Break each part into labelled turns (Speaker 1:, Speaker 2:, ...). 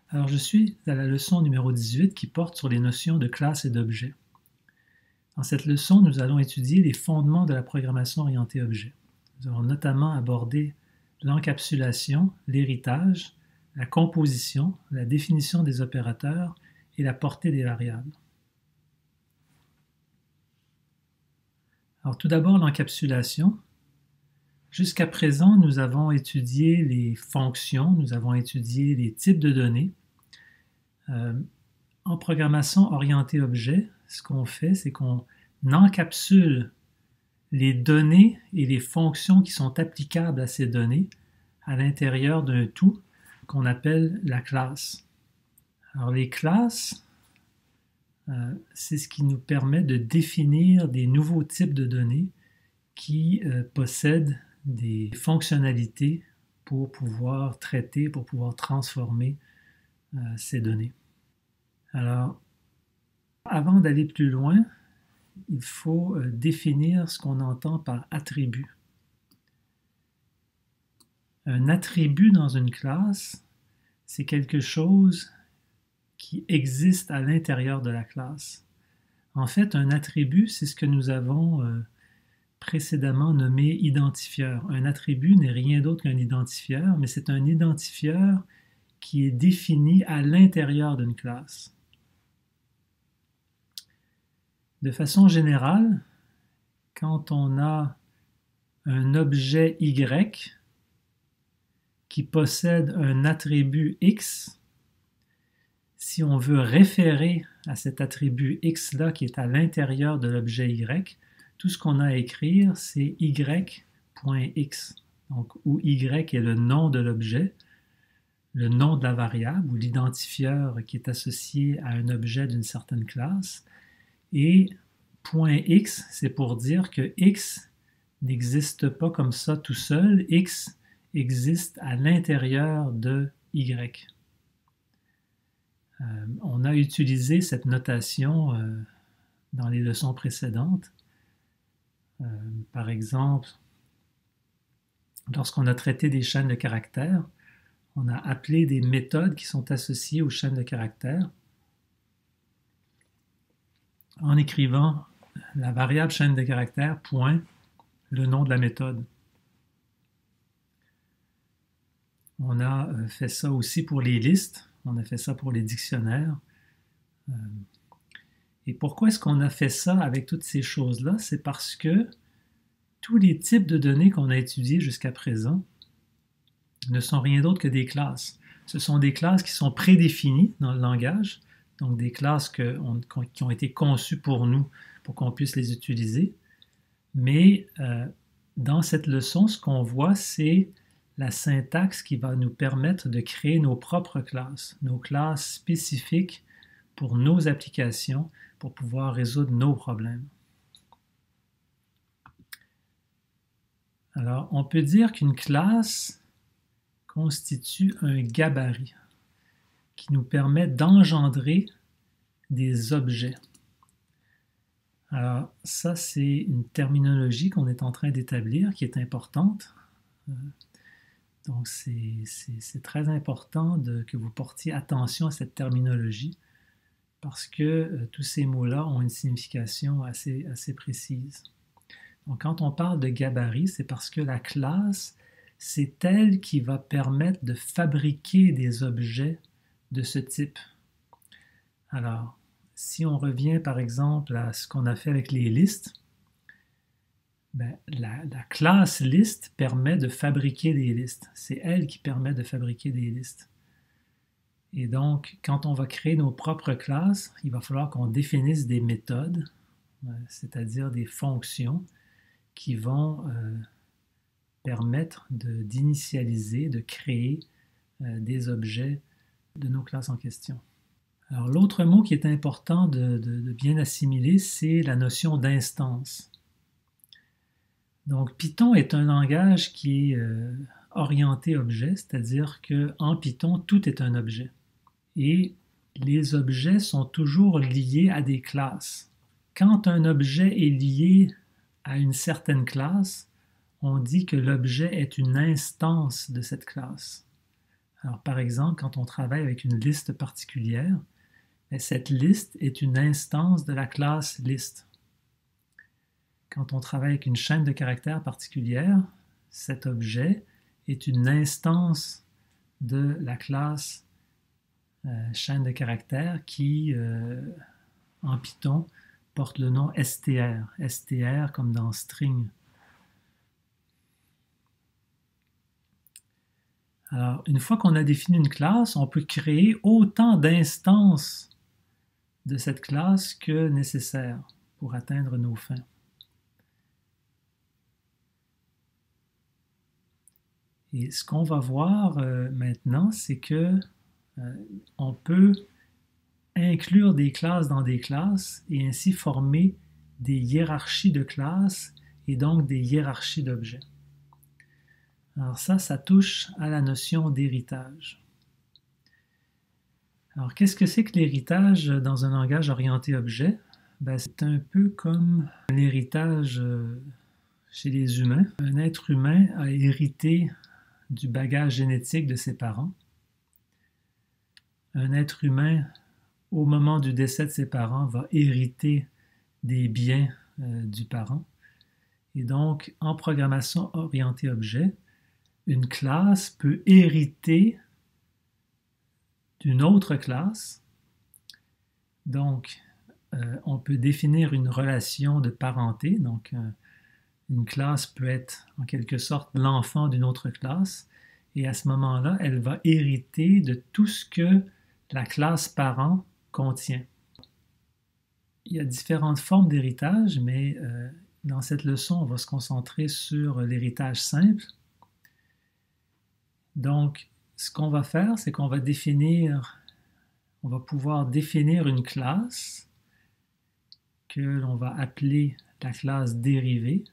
Speaker 1: Alors, je suis à la leçon numéro 18 qui porte sur les notions de classe et d'objet. Dans cette leçon, nous allons étudier les fondements de la programmation orientée objet. Nous allons notamment aborder l'encapsulation, l'héritage, la composition, la définition des opérateurs et la portée des variables. Alors tout d'abord, l'encapsulation. Jusqu'à présent, nous avons étudié les fonctions, nous avons étudié les types de données. En programmation orientée objet, ce qu'on fait, c'est qu'on encapsule les données et les fonctions qui sont applicables à ces données à l'intérieur d'un tout qu'on appelle la classe. Alors les classes, c'est ce qui nous permet de définir des nouveaux types de données qui possèdent des fonctionnalités pour pouvoir traiter, pour pouvoir transformer ces données. Alors, avant d'aller plus loin, il faut définir ce qu'on entend par attribut. Un attribut dans une classe, c'est quelque chose qui existe à l'intérieur de la classe. En fait, un attribut, c'est ce que nous avons précédemment nommé identifieur. Un attribut n'est rien d'autre qu'un identifieur, mais c'est un identifieur qui est défini à l'intérieur d'une classe. De façon générale, quand on a un objet Y qui possède un attribut X, si on veut référer à cet attribut X-là qui est à l'intérieur de l'objet Y, tout ce qu'on a à écrire, c'est Y.X, donc, où Y est le nom de l'objet, le nom de la variable ou l'identifieur qui est associé à un objet d'une certaine classe, et .x, c'est pour dire que x n'existe pas comme ça tout seul, x existe à l'intérieur de y. On a utilisé cette notation dans les leçons précédentes. Par exemple, lorsqu'on a traité des chaînes de caractères, on a appelé des méthodes qui sont associées aux chaînes de caractères en écrivant la variable chaîne de caractères, point, le nom de la méthode. On a fait ça aussi pour les listes, on a fait ça pour les dictionnaires. Et pourquoi est-ce qu'on a fait ça avec toutes ces choses-là? C'est parce que tous les types de données qu'on a étudiés jusqu'à présent ne sont rien d'autre que des classes. Ce sont des classes qui sont prédéfinies dans le langage, donc des classes qui ont été conçues pour nous, pour qu'on puisse les utiliser. Mais dans cette leçon, ce qu'on voit, c'est la syntaxe qui va nous permettre de créer nos propres classes, nos classes spécifiques pour nos applications, pour pouvoir résoudre nos problèmes. Alors, on peut dire qu'une classe constitue un gabarit qui nous permet d'engendrer des objets. Alors, ça, c'est une terminologie qu'on est en train d'établir, qui est importante. Donc, c'est très important que vous portiez attention à cette terminologie parce que tous ces mots-là ont une signification assez précise. Donc, quand on parle de gabarit, c'est parce que la classe, c'est elle qui va permettre de fabriquer des objets de ce type. Alors, si on revient par exemple à ce qu'on a fait avec les listes, la classe liste permet de fabriquer des listes. C'est elle qui permet de fabriquer des listes. Et donc, quand on va créer nos propres classes, il va falloir qu'on définisse des méthodes, c'est-à-dire des fonctions qui vont permettre d'initialiser, de créer des objets de nos classes en question. Alors, l'autre mot qui est important de bien assimiler, c'est la notion d'instance. Donc, Python est un langage qui est orienté objet, c'est-à-dire qu'en Python, tout est un objet. Et les objets sont toujours liés à des classes. Quand un objet est lié à une certaine classe, on dit que l'objet est une instance de cette classe. Alors, par exemple, quand on travaille avec une liste particulière, cette liste est une instance de la classe list. Quand on travaille avec une chaîne de caractères particulière, cet objet est une instance de la classe chaîne de caractères qui, en Python, porte le nom str. Str comme dans string. Alors, une fois qu'on a défini une classe, on peut créer autant d'instances de cette classe que nécessaire pour atteindre nos fins. Et ce qu'on va voir maintenant, c'est que on peut inclure des classes dans des classes et ainsi former des hiérarchies de classes et donc des hiérarchies d'objets. Alors ça touche à la notion d'héritage. Alors qu'est-ce que c'est que l'héritage dans un langage orienté objet? C'est un peu comme l'héritage chez les humains. Un être humain a hérité du bagage génétique de ses parents. Un être humain, au moment du décès de ses parents, va hériter des biens du parent. Et donc, en programmation orientée objet, une classe peut hériter d'une autre classe. Donc, on peut définir une relation de parenté. Donc, une classe peut être en quelque sorte l'enfant d'une autre classe. Et à ce moment-là, elle va hériter de tout ce que la classe parent contient. Il y a différentes formes d'héritage, mais dans cette leçon, on va se concentrer sur l'héritage simple. Donc, ce qu'on va faire, c'est qu'on va pouvoir définir une classe que l'on va appeler la classe dérivée.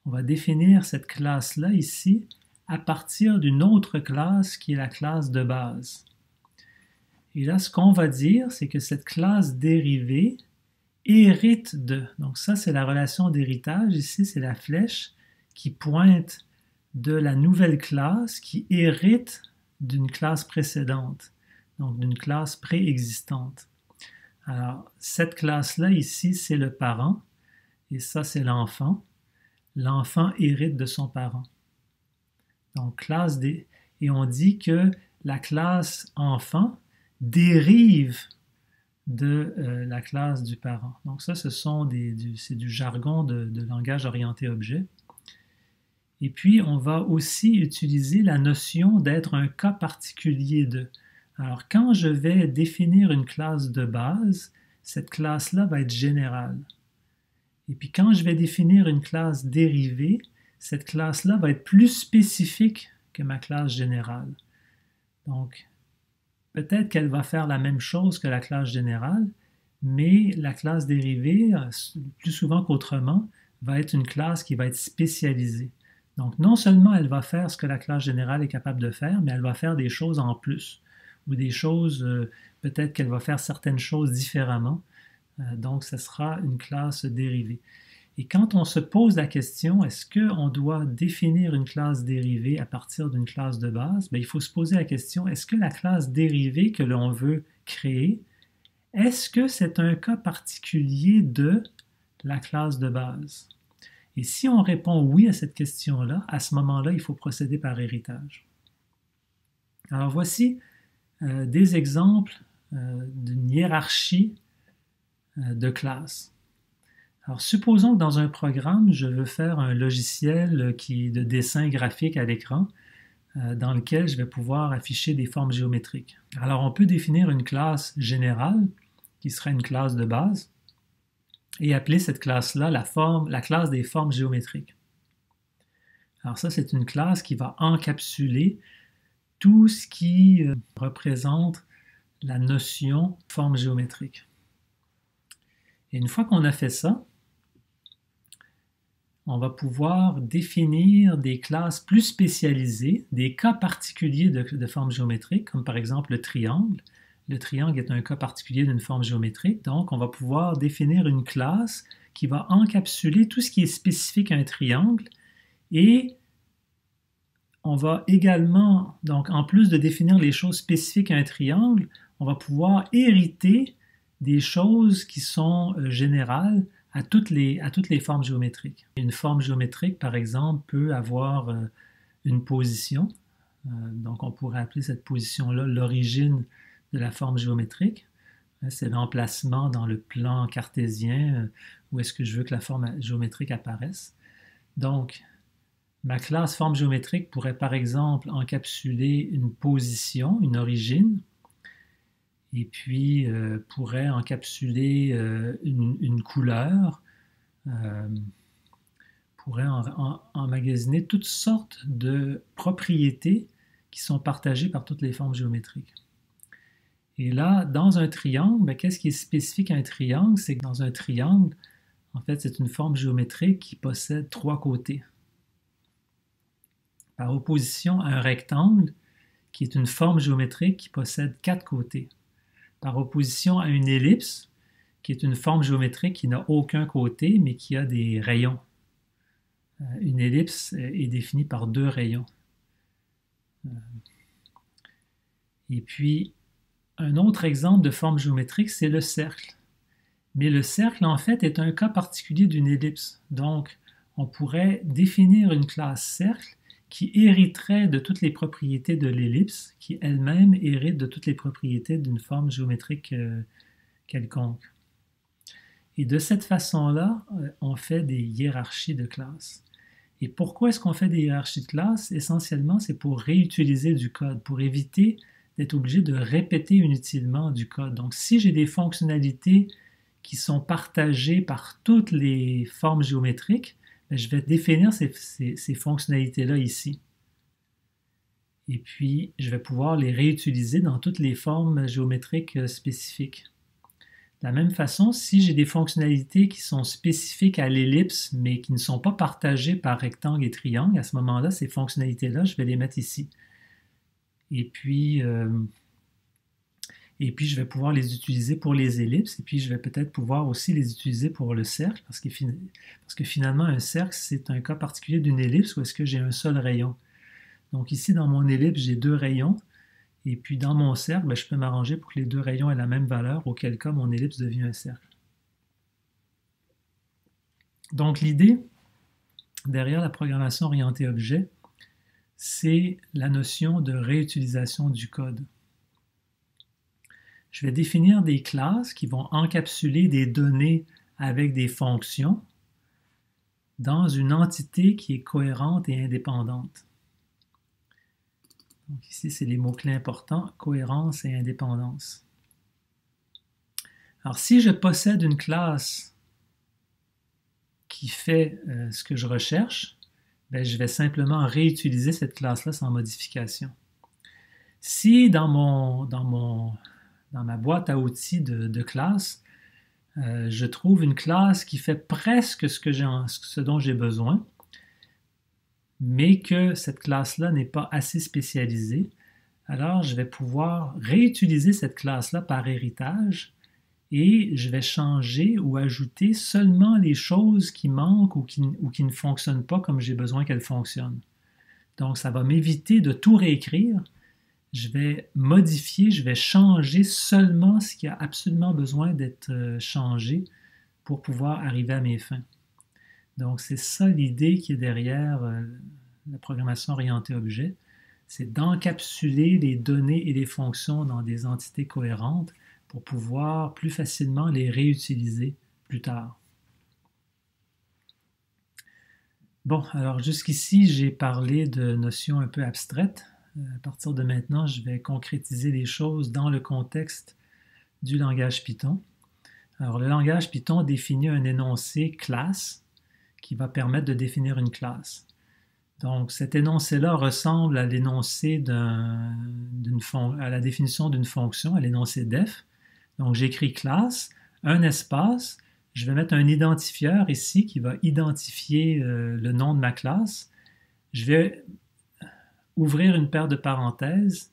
Speaker 1: On va définir cette classe-là ici à partir d'une autre classe qui est la classe de base. Et là, ce qu'on va dire, c'est que cette classe dérivée hérite de. Donc ça, c'est la relation d'héritage. Ici, c'est la flèche qui pointe de la nouvelle classe qui hérite d'une classe précédente, donc d'une classe préexistante. Alors, cette classe-là, ici, c'est le parent, et ça, c'est l'enfant. L'enfant hérite de son parent. Donc, classe D. Et on dit que la classe enfant dérive de la classe du parent. Donc ça, c'est du jargon de langage orienté objet. Et puis, on va aussi utiliser la notion d'être un cas particulier de. Alors, quand je vais définir une classe de base, cette classe-là va être générale. Et puis, quand je vais définir une classe dérivée, cette classe-là va être plus spécifique que ma classe générale. Donc, peut-être qu'elle va faire la même chose que la classe générale, mais la classe dérivée, plus souvent qu'autrement, va être une classe qui va être spécialisée. Donc, non seulement elle va faire ce que la classe générale est capable de faire, mais elle va faire des choses en plus, ou des choses, peut-être qu'elle va faire certaines choses différemment. Donc, ce sera une classe dérivée. Et quand on se pose la question, est-ce qu'on doit définir une classe dérivée à partir d'une classe de base? Il faut se poser la question, est-ce que la classe dérivée que l'on veut créer, est-ce que c'est un cas particulier de la classe de base? Et si on répond oui à cette question-là, à ce moment-là, il faut procéder par héritage. Alors voici des exemples d'une hiérarchie de classes. Alors, supposons que dans un programme, je veux faire un logiciel de dessin graphique à l'écran dans lequel je vais pouvoir afficher des formes géométriques. Alors, on peut définir une classe générale qui serait une classe de base et appeler cette classe-là la classe des formes géométriques. Alors ça, c'est une classe qui va encapsuler tout ce qui représente la notion forme géométrique. Et une fois qu'on a fait ça, on va pouvoir définir des classes plus spécialisées, des cas particuliers de formes géométriques, comme par exemple le triangle. Le triangle est un cas particulier d'une forme géométrique, donc on va pouvoir définir une classe qui va encapsuler tout ce qui est spécifique à un triangle et on va également, donc en plus de définir les choses spécifiques à un triangle, on va pouvoir hériter des choses qui sont générales à toutes les formes géométriques. Une forme géométrique, par exemple, peut avoir une position. Donc on pourrait appeler cette position-là l'origine de la forme géométrique. C'est l'emplacement dans le plan cartésien où est-ce que je veux que la forme géométrique apparaisse. Donc, ma classe forme géométrique pourrait par exemple encapsuler une position, une origine, et puis pourrait encapsuler une couleur, pourrait emmagasiner toutes sortes de propriétés qui sont partagées par toutes les formes géométriques. Et là, dans un triangle, qu'est-ce qui est spécifique à un triangle? C'est que dans un triangle, en fait, c'est une forme géométrique qui possède 3 côtés. Par opposition à un rectangle, qui est une forme géométrique qui possède 4 côtés. Par opposition à une ellipse, qui est une forme géométrique qui n'a aucun côté, mais qui a des rayons. Une ellipse est définie par 2 rayons. Et puis, un autre exemple de forme géométrique, c'est le cercle. Mais le cercle, en fait, est un cas particulier d'une ellipse. Donc, on pourrait définir une classe cercle qui hériterait de toutes les propriétés de l'ellipse, qui elle-même hérite de toutes les propriétés d'une forme géométrique quelconque. Et de cette façon-là, on fait des hiérarchies de classes. Et pourquoi est-ce qu'on fait des hiérarchies de classes? Essentiellement, c'est pour réutiliser du code, pour éviter d'être obligé de répéter inutilement du code. Donc, si j'ai des fonctionnalités qui sont partagées par toutes les formes géométriques, je vais définir ces fonctionnalités-là ici. Et puis, je vais pouvoir les réutiliser dans toutes les formes géométriques spécifiques. De la même façon, si j'ai des fonctionnalités qui sont spécifiques à l'ellipse, mais qui ne sont pas partagées par rectangle et triangle, à ce moment-là, ces fonctionnalités-là, je vais les mettre ici. Et puis, je vais pouvoir les utiliser pour les ellipses, et puis je vais peut-être pouvoir aussi les utiliser pour le cercle, parce que finalement, un cercle, c'est un cas particulier d'une ellipse où est-ce que j'ai un seul rayon. Donc ici, dans mon ellipse, j'ai 2 rayons, et puis dans mon cercle, je peux m'arranger pour que les 2 rayons aient la même valeur, auquel cas mon ellipse devient un cercle. Donc l'idée derrière la programmation orientée objet, c'est la notion de réutilisation du code. Je vais définir des classes qui vont encapsuler des données avec des fonctions dans une entité qui est cohérente et indépendante. Donc ici, c'est les mots-clés importants, cohérence et indépendance. Alors, si je possède une classe qui fait ce que je recherche, je vais simplement réutiliser cette classe-là sans modification. Si dans ma boîte à outils de classe, je trouve une classe qui fait presque ce dont j'ai besoin, mais que cette classe-là n'est pas assez spécialisée, alors je vais pouvoir réutiliser cette classe-là par héritage et je vais changer ou ajouter seulement les choses qui manquent ou qui ne fonctionnent pas comme j'ai besoin qu'elles fonctionnent. Donc ça va m'éviter de tout réécrire. Je vais modifier, je vais changer seulement ce qui a absolument besoin d'être changé pour pouvoir arriver à mes fins. Donc c'est ça l'idée qui est derrière la programmation orientée objet, c'est d'encapsuler les données et les fonctions dans des entités cohérentes pour pouvoir plus facilement les réutiliser plus tard. Bon, alors jusqu'ici, j'ai parlé de notions un peu abstraites. À partir de maintenant, je vais concrétiser les choses dans le contexte du langage Python. Alors, le langage Python définit un énoncé classe qui va permettre de définir une classe. Donc, cet énoncé-là ressemble à l'énoncé à la définition d'une fonction, à l'énoncé def. Donc, j'écris classe, un espace, je vais mettre un identifieur ici qui va identifier le nom de ma classe. Je vais ouvrir une paire de parenthèses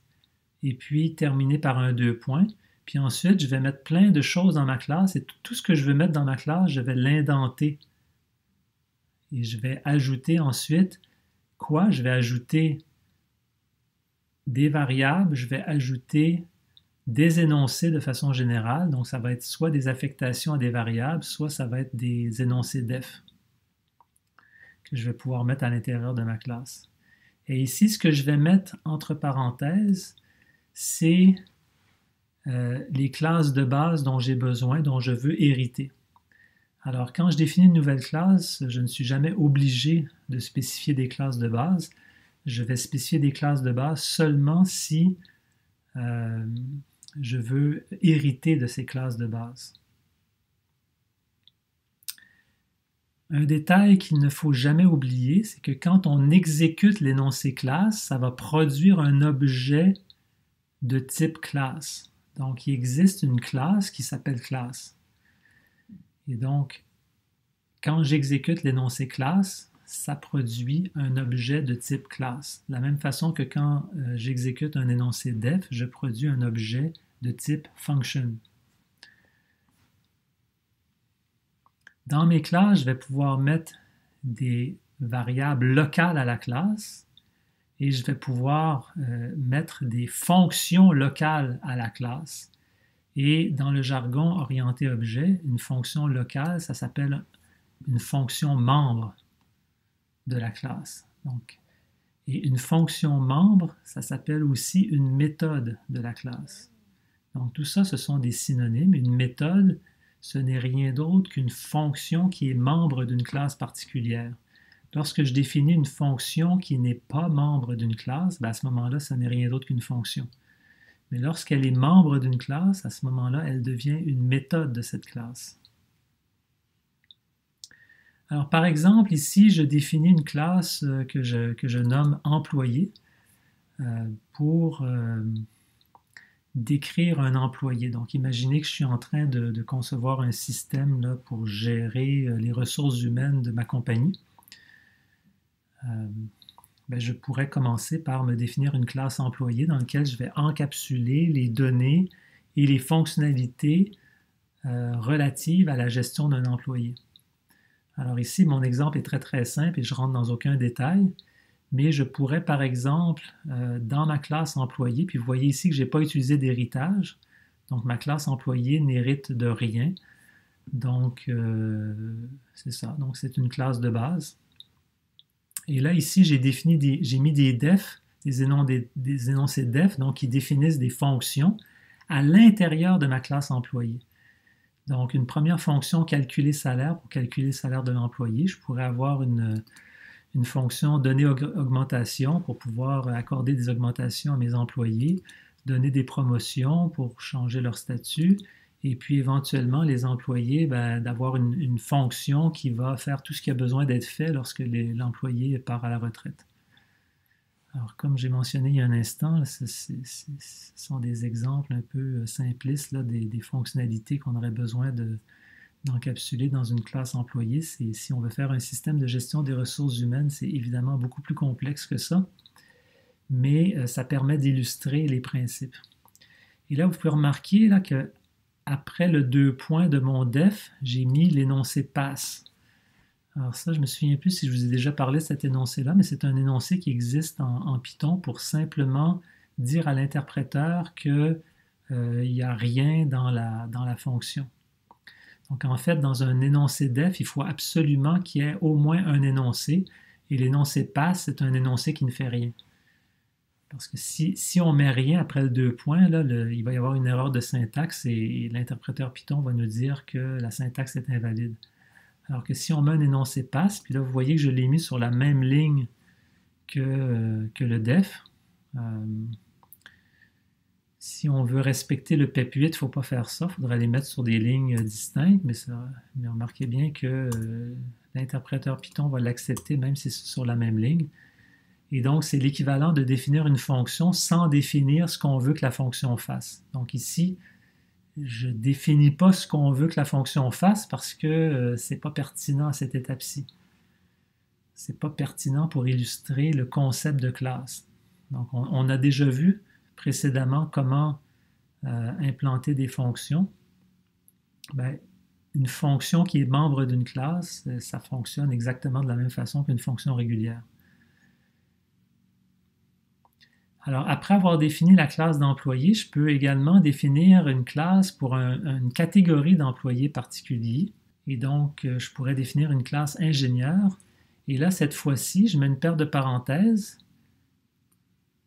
Speaker 1: et puis terminer par un 2 points. Puis ensuite, je vais mettre plein de choses dans ma classe et tout ce que je veux mettre dans ma classe, je vais l'indenter. Et je vais ajouter ensuite quoi? Je vais ajouter des variables, je vais ajouter des énoncés de façon générale. Donc, ça va être soit des affectations à des variables, soit ça va être des énoncés def que je vais pouvoir mettre à l'intérieur de ma classe. Et ici, ce que je vais mettre entre parenthèses, c'est les classes de base dont j'ai besoin, dont je veux hériter. Alors, quand je définis une nouvelle classe, je ne suis jamais obligé de spécifier des classes de base. Je vais spécifier des classes de base seulement si je veux hériter de ces classes de base. Un détail qu'il ne faut jamais oublier, c'est que quand on exécute l'énoncé classe, ça va produire un objet de type classe. Donc, il existe une classe qui s'appelle classe. Et donc, quand j'exécute l'énoncé classe, ça produit un objet de type classe. De la même façon que quand j'exécute un énoncé def, je produis un objet de type function. Dans mes classes, je vais pouvoir mettre des variables locales à la classe et je vais pouvoir mettre des fonctions locales à la classe. Et dans le jargon orienté objet, une fonction locale, ça s'appelle une fonction membre de la classe. Donc, et une fonction membre, ça s'appelle aussi une méthode de la classe. Donc tout ça, ce sont des synonymes. Une méthode, ce n'est rien d'autre qu'une fonction qui est membre d'une classe particulière. Lorsque je définis une fonction qui n'est pas membre d'une classe, à ce moment-là, ce n'est rien d'autre qu'une fonction. Mais lorsqu'elle est membre d'une classe, à ce moment-là, elle devient une méthode de cette classe. Alors, par exemple, ici, je définis une classe que je nomme employé pour décrire un employé. Donc, imaginez que je suis en train de concevoir un système là, pour gérer les ressources humaines de ma compagnie. Je pourrais commencer par me définir une classe employé dans laquelle je vais encapsuler les données et les fonctionnalités relatives à la gestion d'un employé. Alors ici, mon exemple est très très simple et je ne rentre dans aucun détail, mais je pourrais par exemple, dans ma classe employé, puis vous voyez ici que je n'ai pas utilisé d'héritage, donc ma classe employé n'hérite de rien, donc c'est ça, donc c'est une classe de base. Et là ici, j'ai mis des def, des énoncés def, donc qui définissent des fonctions à l'intérieur de ma classe employé. Donc, une première fonction, calculer salaire, pour calculer le salaire de l'employé. Je pourrais avoir une fonction donner augmentation pour pouvoir accorder des augmentations à mes employés, donner des promotions pour changer leur statut, et puis éventuellement, les employés, d'avoir une fonction qui va faire tout ce qui a besoin d'être fait lorsque l'employé part à la retraite. Alors, comme j'ai mentionné il y a un instant, ce sont des exemples un peu simplistes là, des fonctionnalités qu'on aurait besoin d'encapsuler dans une classe employée. Si on veut faire un système de gestion des ressources humaines, c'est évidemment beaucoup plus complexe que ça, mais ça permet d'illustrer les principes. Et là, vous pouvez remarquer là, qu'après le 2 points de mon def, j'ai mis l'énoncé pass. Alors ça, je ne me souviens plus si je vous ai déjà parlé de cet énoncé-là, mais c'est un énoncé qui existe en Python pour simplement dire à l'interpréteur qu'il n'y a rien dans la fonction. Donc en fait, dans un énoncé def, il faut absolument qu'il y ait au moins un énoncé, et l'énoncé pass, c'est un énoncé qui ne fait rien. Parce que si on ne met rien après le 2 points, là, il va y avoir une erreur de syntaxe et l'interpréteur Python va nous dire que la syntaxe est invalide. Alors que si on met un énoncé pass, puis là vous voyez que je l'ai mis sur la même ligne que le def. Si on veut respecter le PEP 8, il ne faut pas faire ça, il faudrait les mettre sur des lignes distinctes, mais remarquez bien que l'interpréteur Python va l'accepter même si c'est sur la même ligne. Et donc c'est l'équivalent de définir une fonction sans définir ce qu'on veut que la fonction fasse. Donc ici, je ne définis pas ce qu'on veut que la fonction fasse parce que ce n'est pas pertinent à cette étape-ci. Ce n'est pas pertinent pour illustrer le concept de classe. Donc, on a déjà vu précédemment comment implanter des fonctions. Une fonction qui est membre d'une classe, ça fonctionne exactement de la même façon qu'une fonction régulière. Alors, après avoir défini la classe d'employé, je peux également définir une classe pour une catégorie d'employés particulier. Et donc, je pourrais définir une classe ingénieur. Et là, cette fois-ci, je mets une paire de parenthèses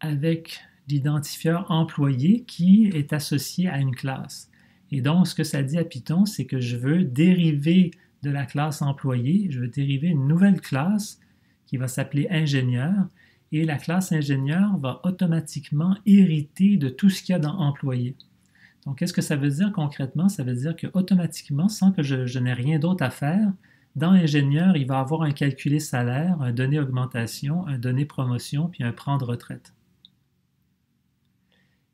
Speaker 1: avec l'identifieur employé qui est associé à une classe. Et donc, ce que ça dit à Python, c'est que je veux dériver de la classe employé, je veux dériver une nouvelle classe qui va s'appeler ingénieur, et la classe ingénieur va automatiquement hériter de tout ce qu'il y a dans employé. Donc, qu'est-ce que ça veut dire concrètement? Ça veut dire que automatiquement, sans que je n'ai rien d'autre à faire, dans ingénieur, il va avoir un calculé salaire, un donné augmentation, un donné promotion, puis un prendre retraite.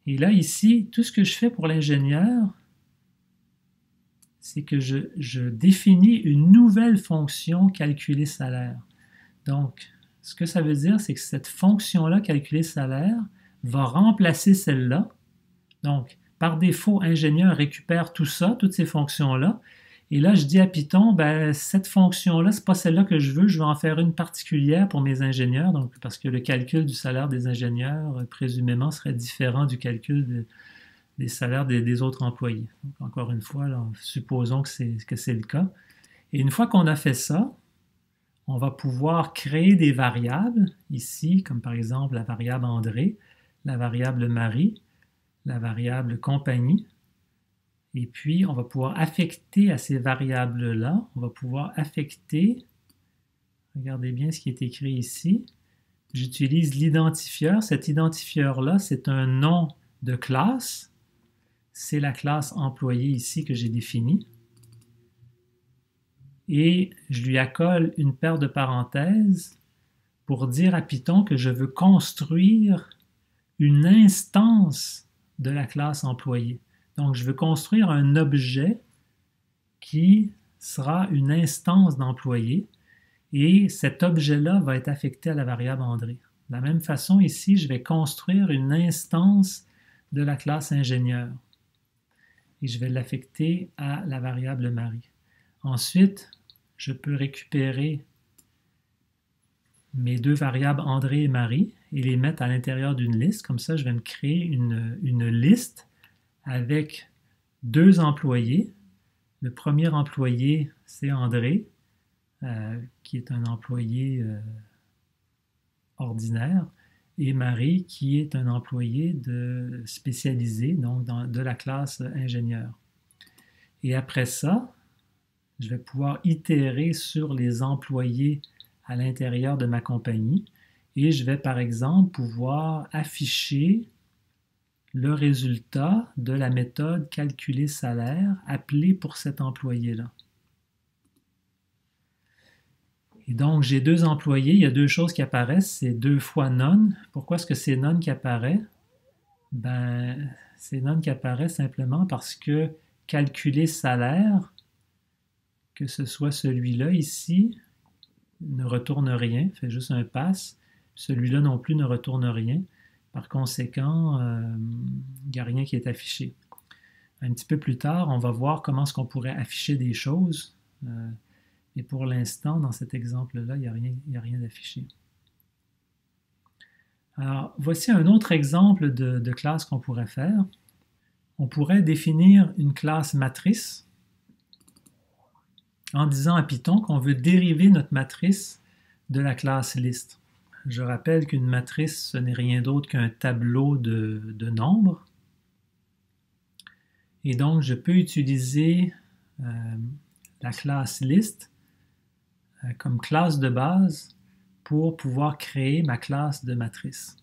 Speaker 1: Et là, ici, tout ce que je fais pour l'ingénieur, c'est que je définis une nouvelle fonction calculer salaire. Donc, ce que ça veut dire, c'est que cette fonction-là, calculer salaire, va remplacer celle-là. Donc, par défaut, ingénieur récupère tout ça, toutes ces fonctions-là. Et là, je dis à Python, ben, cette fonction-là, ce n'est pas celle-là que je veux en faire une particulière pour mes ingénieurs, donc, parce que le calcul du salaire des ingénieurs, présumément, serait différent du calcul des salaires des autres employés. Donc, encore une fois, là, supposons que c'est le cas. Et une fois qu'on a fait ça, on va pouvoir créer des variables ici, comme par exemple la variable André, la variable Marie, la variable compagnie. Et puis, on va pouvoir affecter à ces variables-là, on va pouvoir affecter, regardez bien ce qui est écrit ici, j'utilise l'identifieur. Cet identifieur-là, c'est un nom de classe. C'est la classe employé ici que j'ai définie. Et je lui accole une paire de parenthèses pour dire à Python que je veux construire une instance de la classe employé. Donc, je veux construire un objet qui sera une instance d'employé et cet objet-là va être affecté à la variable André. De la même façon, ici, je vais construire une instance de la classe ingénieur et je vais l'affecter à la variable Marie. Ensuite, je peux récupérer mes deux variables André et Marie et les mettre à l'intérieur d'une liste. Comme ça, je vais me créer une liste avec deux employés. Le premier employé, c'est André, qui est un employé ordinaire, et Marie, qui est un employé spécialisé, donc de la classe ingénieur. Et après ça, je vais pouvoir itérer sur les employés à l'intérieur de ma compagnie et je vais par exemple pouvoir afficher le résultat de la méthode calculer salaire appelée pour cet employé-là. Et donc, j'ai deux employés, il y a deux choses qui apparaissent, c'est 2 fois none. Pourquoi est-ce que c'est none qui apparaît? Ben, c'est none qui apparaît simplement parce que calculer salaire, que ce soit celui-là ici, ne retourne rien, fait juste un pass. Celui-là non plus ne retourne rien. Par conséquent, il n'y a rien qui est affiché. Un petit peu plus tard, on va voir comment est-ce qu'on pourrait afficher des choses. Et pour l'instant, dans cet exemple-là, il n'y a rien d'affiché. Alors, voici un autre exemple de classe qu'on pourrait faire. On pourrait définir une classe matrice en disant à Python qu'on veut dériver notre matrice de la classe liste. Je rappelle qu'une matrice, ce n'est rien d'autre qu'un tableau de nombres. Et donc, je peux utiliser la classe list comme classe de base pour pouvoir créer ma classe de matrice.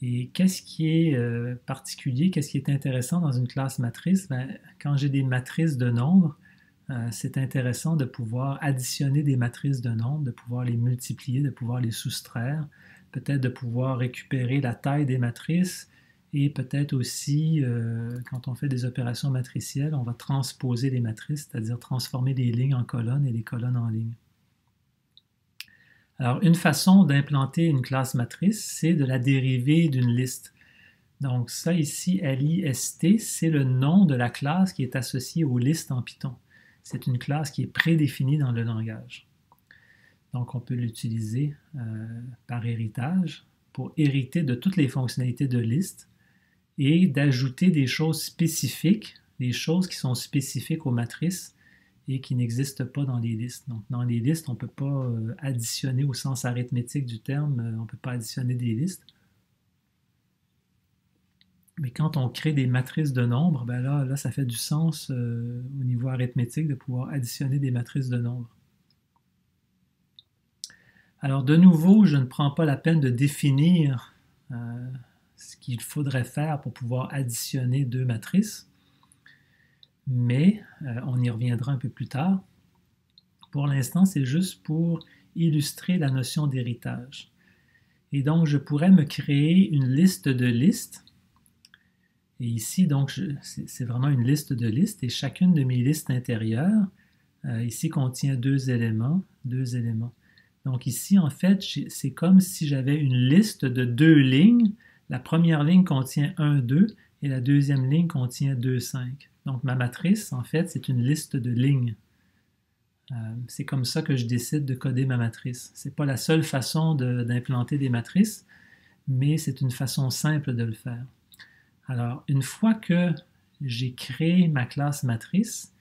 Speaker 1: Et qu'est-ce qui est particulier, qu'est-ce qui est intéressant dans une classe matrice? Ben, quand j'ai des matrices de nombres, c'est intéressant de pouvoir additionner des matrices de nombres, de pouvoir les multiplier, de pouvoir les soustraire, peut-être de pouvoir récupérer la taille des matrices et peut-être aussi, quand on fait des opérations matricielles, on va transposer les matrices, c'est-à-dire transformer des lignes en colonnes et des colonnes en lignes. Alors, une façon d'implanter une classe matrice, c'est de la dériver d'une liste. Donc ça ici, list, c'est le nom de la classe qui est associée aux listes en Python. C'est une classe qui est prédéfinie dans le langage. Donc, on peut l'utiliser par héritage. pour hériter de toutes les fonctionnalités de liste et d'ajouter des choses spécifiques, des choses qui sont spécifiques aux matrices et qui n'existent pas dans les listes. Donc, dans les listes, on ne peut pas additionner au sens arithmétique du terme, on ne peut pas additionner des listes. Mais quand on crée des matrices de nombres, ben là, ça fait du sens au niveau arithmétique de pouvoir additionner des matrices de nombres. Alors, de nouveau, je ne prends pas la peine de définir ce qu'il faudrait faire pour pouvoir additionner deux matrices, mais on y reviendra un peu plus tard. Pour l'instant, c'est juste pour illustrer la notion d'héritage. Et donc, je pourrais me créer une liste de listes. Et ici, donc, c'est vraiment une liste de listes. Et chacune de mes listes intérieures, ici, contient deux éléments. Donc ici, en fait, c'est comme si j'avais une liste de deux lignes. La première ligne contient 1, 2 et la deuxième ligne contient 2, 5. Donc ma matrice, en fait, c'est une liste de lignes. C'est comme ça que je décide de coder ma matrice. Ce n'est pas la seule façon d'implanter des matrices, mais c'est une façon simple de le faire. Alors, une fois que j'ai créé ma classe matrice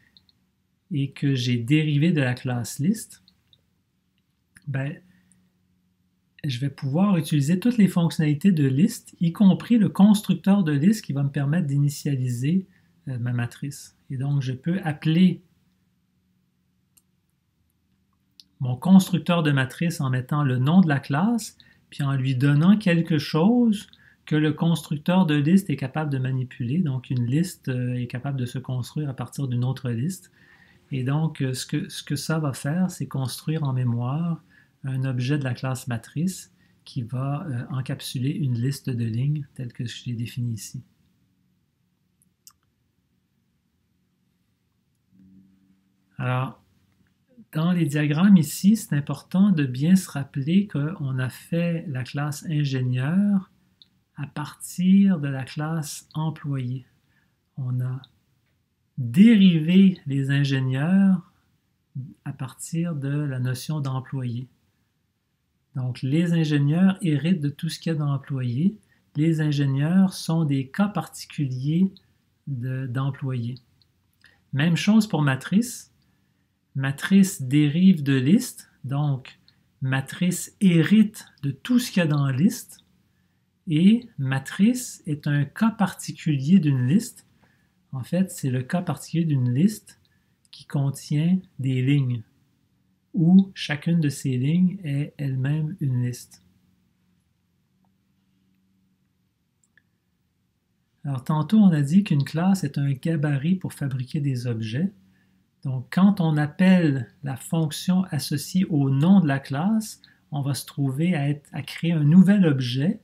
Speaker 1: et que j'ai dérivé de la classe liste, ben, je vais pouvoir utiliser toutes les fonctionnalités de liste, y compris le constructeur de liste qui va me permettre d'initialiser ma matrice. Et donc, je peux appeler mon constructeur de matrice en mettant le nom de la classe, puis en lui donnant quelque chose que le constructeur de liste est capable de manipuler. Donc, une liste est capable de se construire à partir d'une autre liste. Et donc, ce que ça va faire, c'est construire en mémoire un objet de la classe matrice qui va encapsuler une liste de lignes telle que je l'ai définie ici. Alors, dans les diagrammes ici, c'est important de bien se rappeler qu'on a fait la classe ingénieur à partir de la classe employé. On a dérivé les ingénieurs à partir de la notion d'employé. Donc, les ingénieurs héritent de tout ce qu'il y a dans employé. Les ingénieurs sont des cas particuliers d'employés. Même chose pour matrice. Matrice dérive de liste, donc matrice hérite de tout ce qu'il y a dans liste. Et matrice est un cas particulier d'une liste. En fait, c'est le cas particulier d'une liste qui contient des lignes, où chacune de ces lignes est elle-même une liste. Alors, tantôt, on a dit qu'une classe est un gabarit pour fabriquer des objets. Donc, quand on appelle la fonction associée au nom de la classe, on va se trouver à créer un nouvel objet.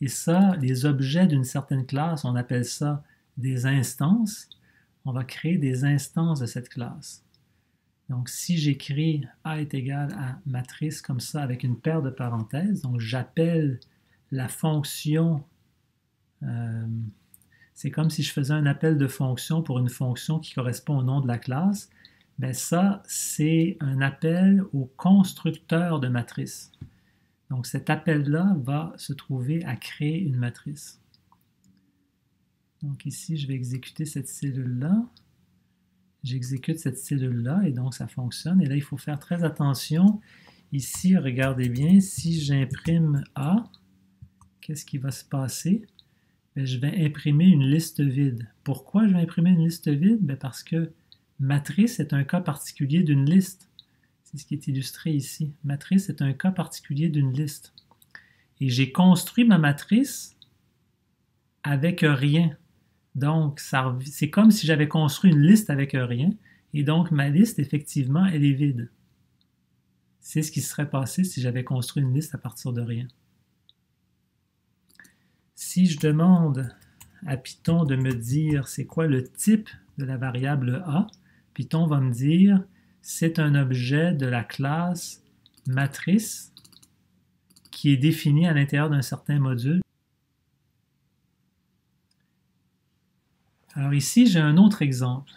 Speaker 1: Et ça, les objets d'une certaine classe, on appelle ça des instances. On va créer des instances de cette classe. Donc, si j'écris A est égal à matrice comme ça avec une paire de parenthèses, donc j'appelle la fonction, c'est comme si je faisais un appel de fonction pour une fonction qui correspond au nom de la classe, bien ça, c'est un appel au constructeur de matrice. Donc, cet appel-là va se trouver à créer une matrice. Donc ici, je vais exécuter cette cellule-là. J'exécute cette cellule-là et donc ça fonctionne. Et là, il faut faire très attention. Ici, regardez bien, si j'imprime A, qu'est-ce qui va se passer? Bien, je vais imprimer une liste vide. Pourquoi je vais imprimer une liste vide? Bien, parce que matrice est un cas particulier d'une liste. C'est ce qui est illustré ici. Matrice est un cas particulier d'une liste. Et j'ai construit ma matrice avec rien. Donc, c'est comme si j'avais construit une liste avec rien, et donc ma liste, effectivement, elle est vide. C'est ce qui serait passé si j'avais construit une liste à partir de rien. Si je demande à Python de me dire c'est quoi le type de la variable A, Python va me dire c'est un objet de la classe matrice qui est défini à l'intérieur d'un certain module. Alors ici, j'ai un autre exemple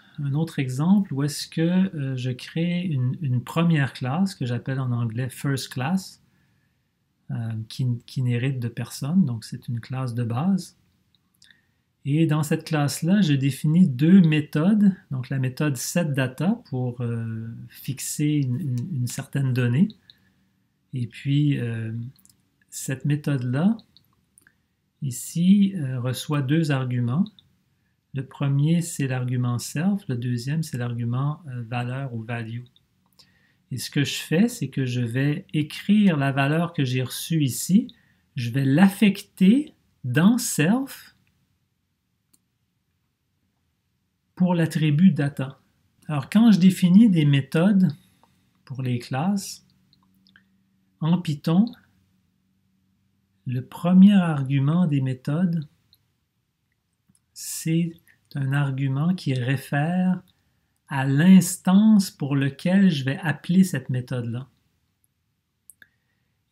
Speaker 1: où est-ce que je crée une première classe que j'appelle en anglais first class. qui n'hérite de personne, donc c'est une classe de base. Et dans cette classe-là, je définis deux méthodes, donc la méthode setData pour fixer une certaine donnée, et puis cette méthode-là, ici, reçoit deux arguments. Le premier, c'est l'argument self, le deuxième, c'est l'argument valeur ou value. Et ce que je fais, c'est que je vais écrire la valeur que j'ai reçue ici, je vais l'affecter dans self pour l'attribut data. Alors, quand je définis des méthodes pour les classes, en Python, le premier argument des méthodes, c'est un argument qui réfère à l'instance pour lequel je vais appeler cette méthode-là.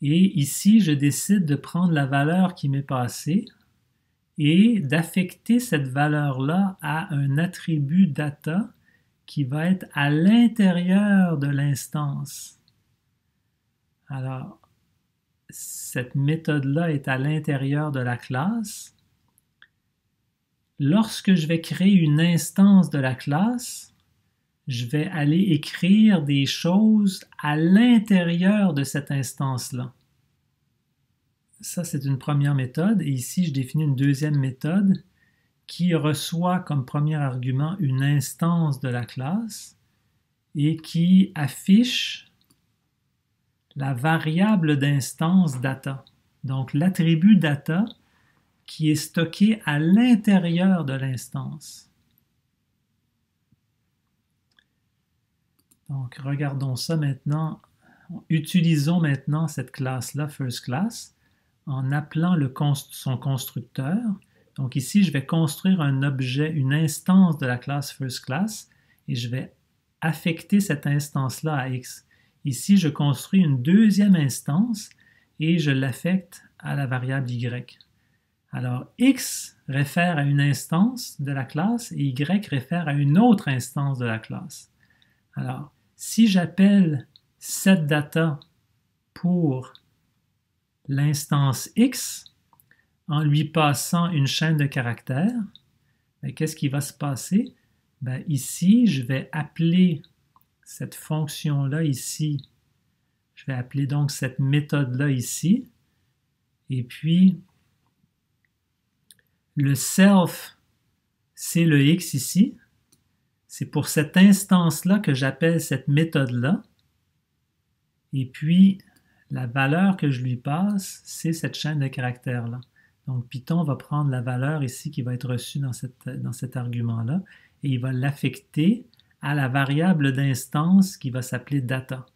Speaker 1: Et ici, je décide de prendre la valeur qui m'est passée et d'affecter cette valeur-là à un attribut data qui va être à l'intérieur de l'instance. Alors, cette méthode-là est à l'intérieur de la classe. Lorsque je vais créer une instance de la classe, je vais aller écrire des choses à l'intérieur de cette instance-là. Ça, c'est une première méthode. Et ici, je définis une deuxième méthode qui reçoit comme premier argument une instance de la classe et qui affiche la variable d'instance data. Donc, l'attribut data qui est stocké à l'intérieur de l'instance. Donc, regardons ça maintenant. Utilisons maintenant cette classe-là, firstClass, en appelant son constructeur. Donc ici, je vais construire un objet, une instance de la classe firstClass, et je vais affecter cette instance-là à x. Ici, je construis une deuxième instance et je l'affecte à la variable y. Alors, x réfère à une instance de la classe et y réfère à une autre instance de la classe. Alors, si j'appelle setData pour l'instance x en lui passant une chaîne de caractères, qu'est-ce qui va se passer? Ici, je vais appeler cette fonction-là ici, je vais appeler donc cette méthode-là ici, et puis le self, c'est le x ici. C'est pour cette instance-là que j'appelle cette méthode-là. Et puis, la valeur que je lui passe, c'est cette chaîne de caractères-là. Donc, Python va prendre la valeur ici qui va être reçue dans cet argument-là et il va l'affecter à la variable d'instance qui va s'appeler data.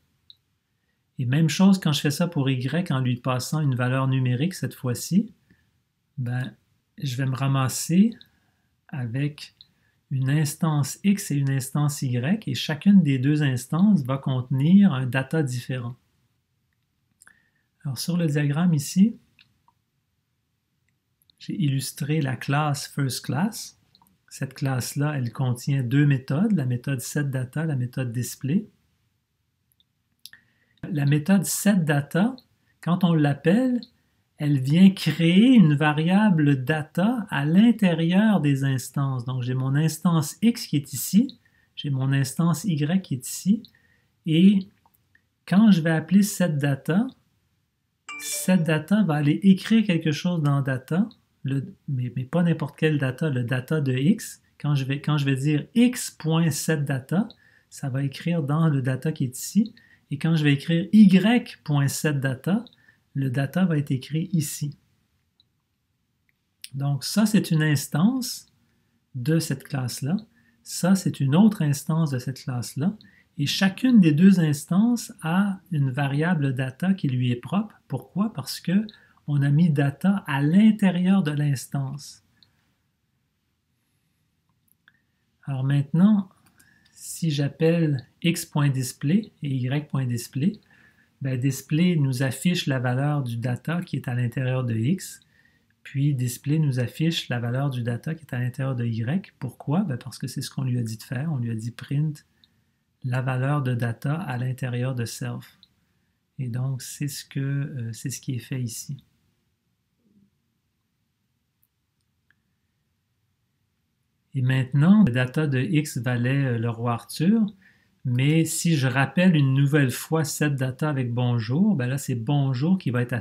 Speaker 1: Et même chose quand je fais ça pour y en lui passant une valeur numérique cette fois-ci, je vais me ramasser avec une instance x et une instance y, et chacune des deux instances va contenir un data différent. Alors sur le diagramme ici, j'ai illustré la classe firstClass. Cette classe-là, elle contient deux méthodes, la méthode setData, la méthode display. La méthode setData, quand on l'appelle, elle vient créer une variable data à l'intérieur des instances. Donc, j'ai mon instance x qui est ici, j'ai mon instance y qui est ici, et quand je vais appeler setData, setData va aller écrire quelque chose dans data, mais pas n'importe quel data, le data de x. Quand je vais dire x.setData, ça va écrire dans le data qui est ici, et quand je vais écrire y.setData, le data va être écrit ici. Donc ça, c'est une instance de cette classe-là. Ça, c'est une autre instance de cette classe-là. Et chacune des deux instances a une variable data qui lui est propre. Pourquoi? Parce qu'on a mis data à l'intérieur de l'instance. Alors maintenant, si j'appelle x.display et y.display, display nous affiche la valeur du data qui est à l'intérieur de x, puis display nous affiche la valeur du data qui est à l'intérieur de y. Pourquoi? Parce que c'est ce qu'on lui a dit de faire. On lui a dit print la valeur de data à l'intérieur de self. Et donc, c'est ce qui est fait ici. Et maintenant, le data de X valait le roi Arthur, mais si je rappelle une nouvelle fois cette data avec bonjour, ben là, c'est bonjour qui va être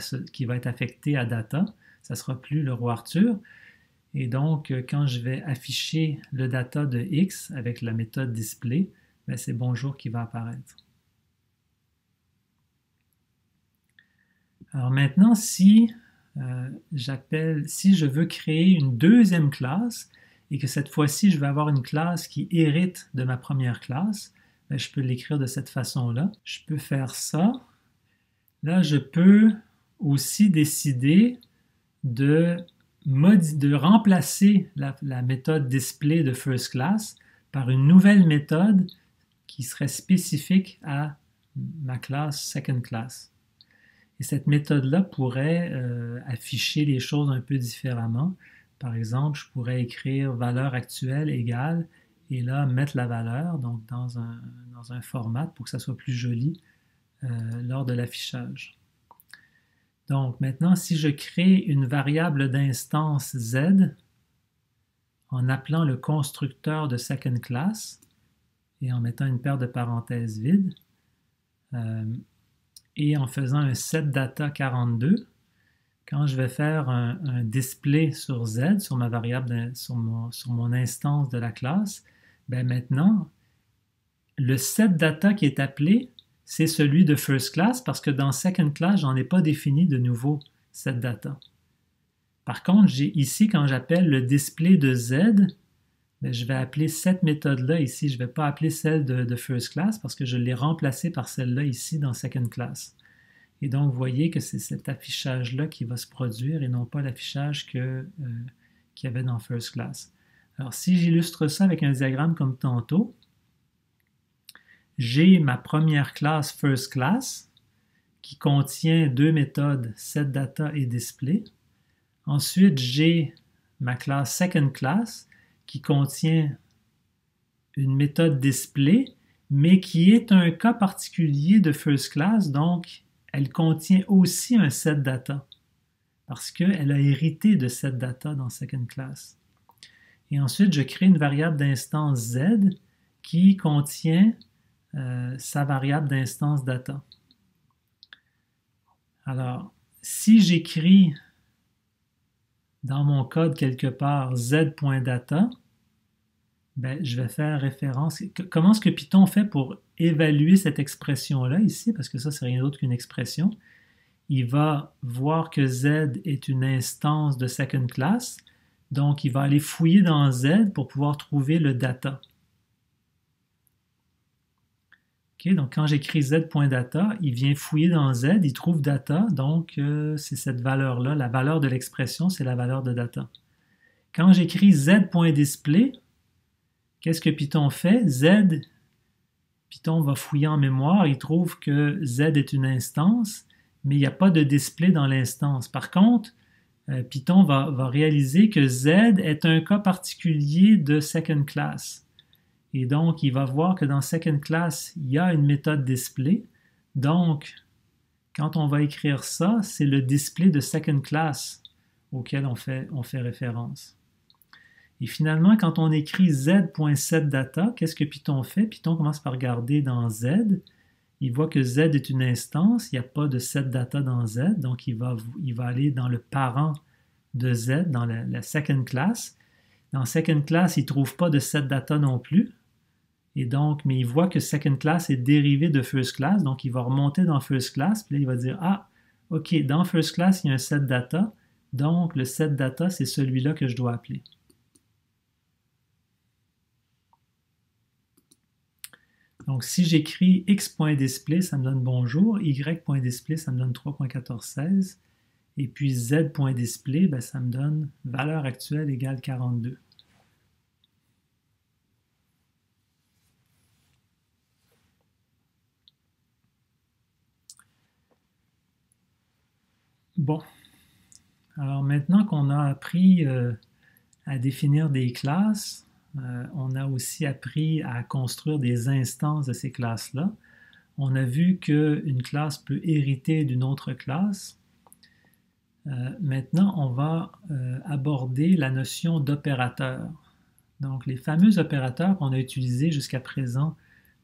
Speaker 1: affecté à data. Ça ne sera plus le roi Arthur. Et donc, quand je vais afficher le data de X avec la méthode display, ben c'est bonjour qui va apparaître. Alors maintenant, si je veux créer une deuxième classe et que cette fois-ci, je vais avoir une classe qui hérite de ma première classe, ben, je peux l'écrire de cette façon-là. Je peux faire ça. Là, je peux aussi décider de remplacer la méthode display de first class par une nouvelle méthode qui serait spécifique à ma classe second class. Et cette méthode-là pourrait afficher les choses un peu différemment. Par exemple, je pourrais écrire valeur actuelle égale et là mettre la valeur donc dans un format pour que ça soit plus joli lors de l'affichage. Donc maintenant, si je crée une variable d'instance Z en appelant le constructeur de second class et en mettant une paire de parenthèses vides et en faisant un setData42, quand je vais faire un display sur Z, sur ma variable, sur mon instance de la classe, ben maintenant, le setData qui est appelé, c'est celui de first class parce que dans second class, je n'en ai pas défini de nouveau setData. Par contre, ici, quand j'appelle le display de Z, ben, je vais appeler cette méthode-là ici. Je ne vais pas appeler celle de first class parce que je l'ai remplacée par celle-là ici dans second class. Et donc, vous voyez que c'est cet affichage-là qui va se produire et non pas l'affichage qu'il y avait dans first class. Alors, si j'illustre ça avec un diagramme comme tantôt, j'ai ma première classe first class qui contient deux méthodes setData et display. Ensuite, j'ai ma classe second class qui contient une méthode display, mais qui est un cas particulier de first class, donc elle contient aussi un setData parce qu'elle a hérité de setData dans second class. Et ensuite, je crée une variable d'instance Z qui contient sa variable d'instance data. Alors, si j'écris dans mon code quelque part z.data, ben, je vais faire référence. Comment est-ce que Python fait pour évaluer cette expression-là ici? Parce que ça, c'est rien d'autre qu'une expression. Il va voir que Z est une instance de second class. Donc, il va aller fouiller dans Z pour pouvoir trouver le data. Okay, donc, quand j'écris z.data, il vient fouiller dans Z, il trouve data. Donc, c'est cette valeur-là. La valeur de l'expression, c'est la valeur de data. Quand j'écris z.display, qu'est-ce que Python fait? Python va fouiller en mémoire, il trouve que Z est une instance, mais il n'y a pas de display dans l'instance. Par contre, Python va réaliser que Z est un cas particulier de second class. Et donc, il va voir que dans second class, il y a une méthode display. Donc, quand on va écrire ça, c'est le display de second class auquel on fait référence. Et finalement, quand on écrit z.setData, qu'est-ce que Python fait? Python commence par regarder dans Z. Il voit que Z est une instance, il n'y a pas de setData dans Z, donc il va aller dans le parent de Z, dans la second class. Dans second class, il ne trouve pas de setData non plus. Et donc, mais il voit que second class est dérivé de first class, donc il va remonter dans first class, puis là, il va dire, ah, ok, dans first class, il y a un setData, donc le setData, c'est celui-là que je dois appeler. Donc, si j'écris x.display, ça me donne bonjour, y.display, ça me donne 3.1416, et puis z.display, ben, ça me donne valeur actuelle égale 42. Bon, alors maintenant qu'on a appris à définir des classes, on a aussi appris à construire des instances de ces classes-là. on a vu qu'une classe peut hériter d'une autre classe. Maintenant, on va aborder la notion d'opérateur. Donc, les fameux opérateurs qu'on a utilisés jusqu'à présent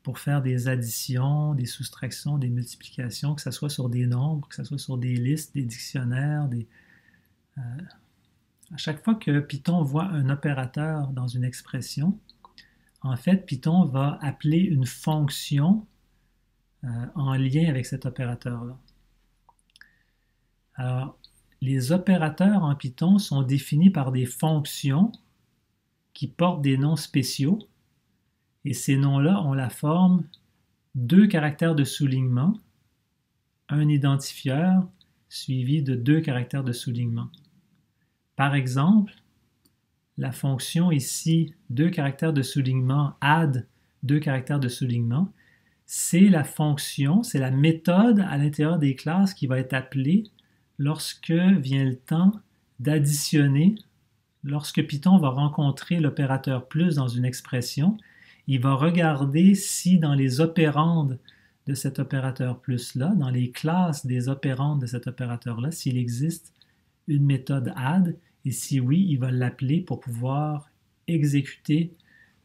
Speaker 1: pour faire des additions, des soustractions, des multiplications, que ce soit sur des nombres, que ce soit sur des listes, des dictionnaires. À chaque fois que Python voit un opérateur dans une expression, en fait, Python va appeler une fonction en lien avec cet opérateur-là. Alors, les opérateurs en Python sont définis par des fonctions qui portent des noms spéciaux, et ces noms-là ont la forme 2 caractères de soulignement, un identifieur suivi de 2 caractères de soulignement. Par exemple, la fonction ici 2 caractères de soulignement add 2 caractères de soulignement, c'est la fonction, c'est la méthode à l'intérieur des classes qui va être appelée lorsque vient le temps d'additionner. Lorsque Python va rencontrer l'opérateur plus dans une expression, il va regarder si dans les opérandes de cet opérateur plus-là, dans les classes des opérandes de cet opérateur-là, s'il existe une méthode add, et si oui, il va l'appeler pour pouvoir exécuter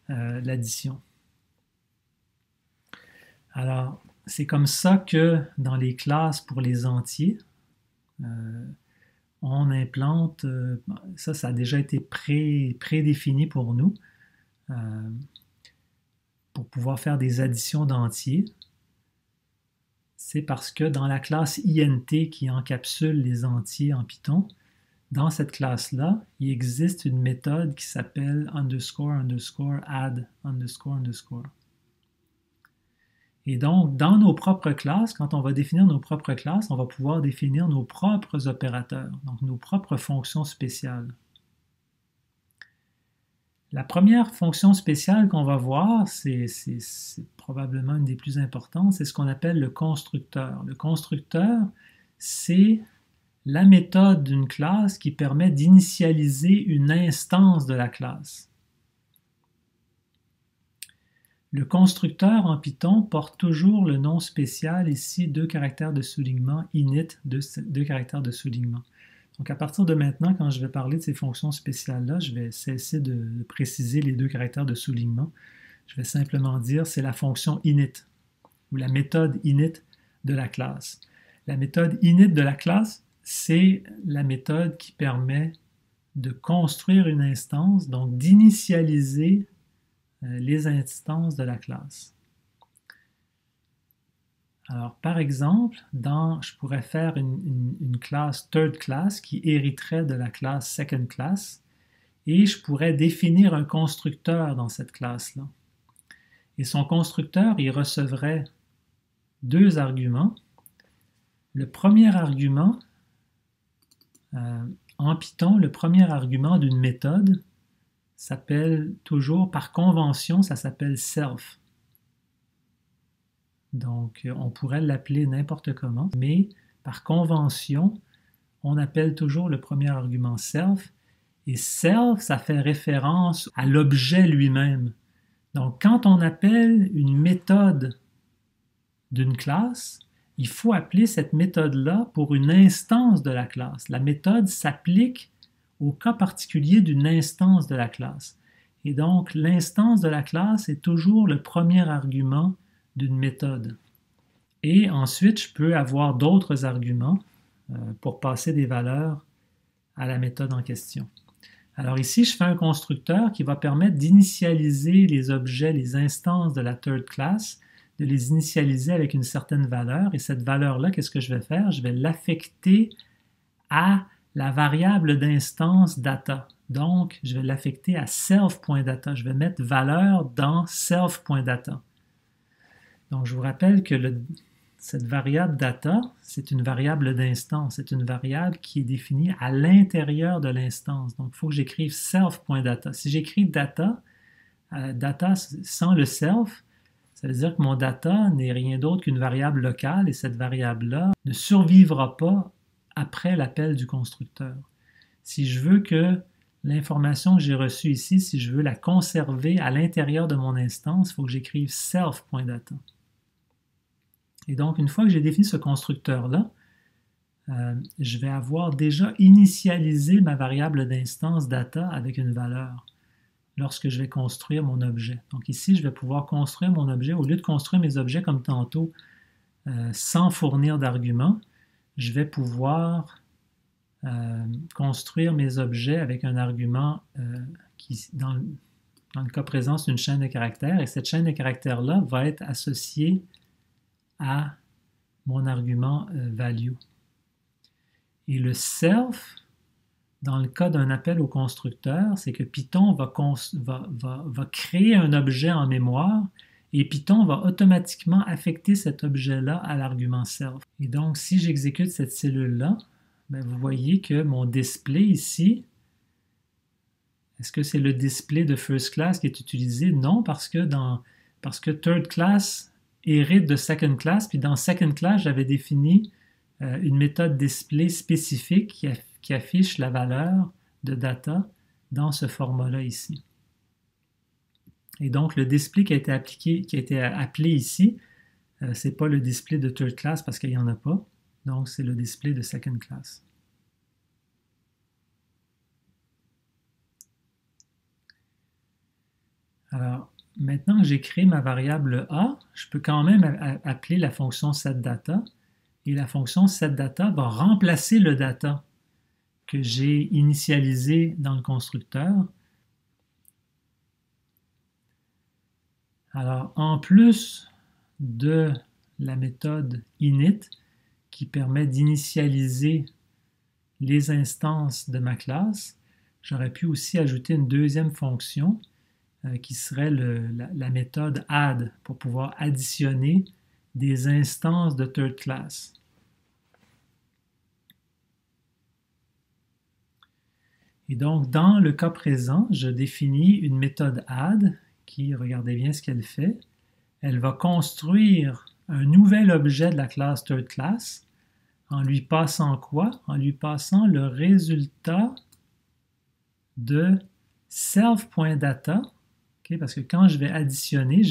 Speaker 1: l'addition. Alors, c'est comme ça que dans les classes pour les entiers, on implante, ça a déjà été prédéfini pour nous, pour pouvoir faire des additions d'entiers. C'est parce que dans la classe int qui encapsule les entiers en Python, dans cette classe-là, il existe une méthode qui s'appelle __add __. Et donc, dans nos propres classes, quand on va définir nos propres classes, on va pouvoir définir nos propres opérateurs, donc nos propres fonctions spéciales. La première fonction spéciale qu'on va voir, c'est probablement une des plus importantes, c'est ce qu'on appelle le constructeur. Le constructeur, c'est la méthode d'une classe qui permet d'initialiser une instance de la classe. Le constructeur en Python porte toujours le nom spécial, ici 2 caractères de soulignement, init, 2 caractères de soulignement. Donc à partir de maintenant, quand je vais parler de ces fonctions spéciales-là, je vais cesser de préciser les 2 caractères de soulignement. Je vais simplement dire c'est la fonction init, ou la méthode init de la classe. La méthode init de la classe, c'est la méthode qui permet de construire une instance, donc d'initialiser les instances de la classe. Alors, par exemple, je pourrais faire une classe third class qui hériterait de la classe second class, et je pourrais définir un constructeur dans cette classe-là. Et son constructeur, il recevrait 2 arguments. Le premier argument, en Python, le premier argument d'une méthode s'appelle toujours, par convention, ça s'appelle self. Donc, on pourrait l'appeler n'importe comment, mais par convention, on appelle toujours le premier argument self, et self, ça fait référence à l'objet lui-même. Donc, quand on appelle une méthode d'une classe, il faut appeler cette méthode-là pour une instance de la classe. La méthode s'applique au cas particulier d'une instance de la classe. Et donc, l'instance de la classe est toujours le premier argument d'une méthode. Et ensuite, je peux avoir d'autres arguments pour passer des valeurs à la méthode en question. Alors ici, je fais un constructeur qui va permettre d'initialiser les objets, les instances de la third class, de les initialiser avec une certaine valeur. Et cette valeur-là, qu'est-ce que je vais faire? Je vais l'affecter à la variable d'instance data. Donc, je vais l'affecter à self.data. Je vais mettre valeur dans self.data. Donc, je vous rappelle que cette variable data, c'est une variable d'instance. C'est une variable qui est définie à l'intérieur de l'instance. Donc, il faut que j'écrive self.data. Si j'écris data, data sans le self, ça veut dire que mon data n'est rien d'autre qu'une variable locale et cette variable-là ne survivra pas après l'appel du constructeur. Si je veux que l'information que j'ai reçue ici, si je veux la conserver à l'intérieur de mon instance, il faut que j'écrive self.data. Et donc, une fois que j'ai défini ce constructeur-là, je vais avoir déjà initialisé ma variable d'instance data avec une valeur lorsque je vais construire mon objet. Donc ici, je vais pouvoir construire mon objet. Au lieu de construire mes objets comme tantôt sans fournir d'arguments, je vais pouvoir construire mes objets avec un argument qui, dans le cas présent, c'est une chaîne de caractères. Et cette chaîne de caractères-là va être associée à mon argument value. Et le self, dans le cas d'un appel au constructeur, c'est que Python va créer un objet en mémoire et Python va automatiquement affecter cet objet-là à l'argument self. Et donc, si j'exécute cette cellule-là, ben, vous voyez que mon display ici, est-ce que c'est le display de first class qui est utilisé? Non, parce que third class hérite de second class, puis dans second class, j'avais défini une méthode display spécifique qui affiche la valeur de data dans ce format-là ici. Et donc, le display qui a été appelé ici, ce n'est pas le display de third class parce qu'il n'y en a pas. Donc, c'est le display de second class. Alors, maintenant que j'ai créé ma variable A, je peux quand même appeler la fonction setData. Et la fonction setData va remplacer le data que j'ai initialisé dans le constructeur. Alors, en plus de la méthode init qui permet d'initialiser les instances de ma classe, j'aurais pu aussi ajouter une deuxième fonction qui serait la méthode add pour pouvoir additionner des instances de third class. Et donc, dans le cas présent, je définis une méthode add qui, regardez bien ce qu'elle fait, elle va construire un nouvel objet de la classe third class en lui passant quoi? En lui passant le résultat de self.data, okay? Parce que quand je vais additionner,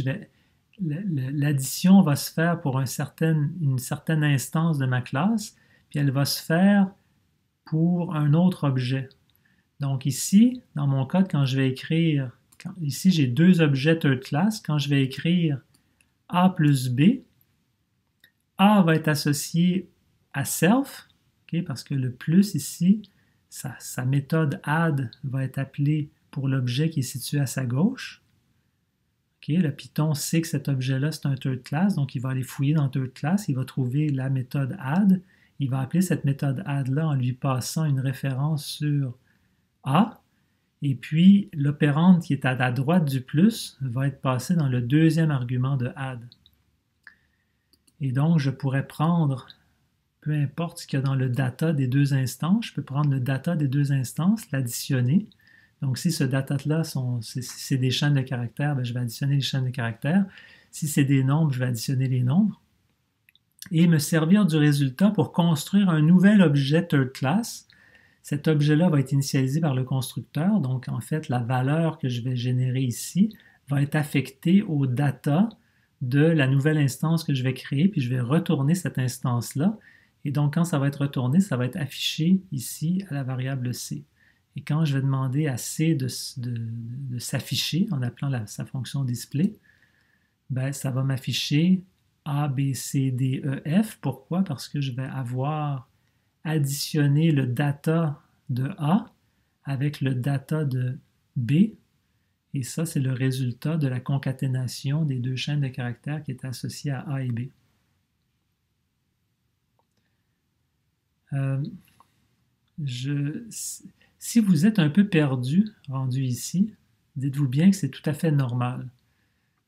Speaker 1: l'addition va se faire pour une certaine instance de ma classe, puis elle va se faire pour un autre objet. Donc ici, dans mon code, quand je vais écrire, ici j'ai deux objets third class, quand je vais écrire A plus B, A va être associé à self, okay, parce que le plus ici, sa méthode add va être appelée pour l'objet qui est situé à sa gauche. Okay, le Python sait que cet objet-là, c'est un third class, donc il va aller fouiller dans third class, il va trouver la méthode add, il va appeler cette méthode add-là en lui passant une référence sur A, et puis l'opérande qui est à la droite du plus va être passée dans le deuxième argument de add. Et donc, je pourrais prendre, peu importe ce qu'il y a dans le data des deux instances, je peux prendre le data des deux instances, l'additionner. Donc, si ce data-là, c'est des chaînes de caractères, ben, je vais additionner les chaînes de caractères. Si c'est des nombres, je vais additionner les nombres. Et me servir du résultat pour construire un nouvel objet third class. Cet objet-là va être initialisé par le constructeur. Donc, en fait, la valeur que je vais générer ici va être affectée au data de la nouvelle instance que je vais créer, puis je vais retourner cette instance-là. Et donc, quand ça va être retourné, ça va être affiché ici à la variable C. Et quand je vais demander à C de s'afficher en appelant sa fonction display, ben, ça va m'afficher A, B, C, D, E, F. Pourquoi? Parce que je vais avoir additionné le data de A avec le data de B. Et ça, c'est le résultat de la concaténation des deux chaînes de caractères qui est associée à A et B. Si vous êtes un peu perdu, rendu ici, dites-vous bien que c'est tout à fait normal.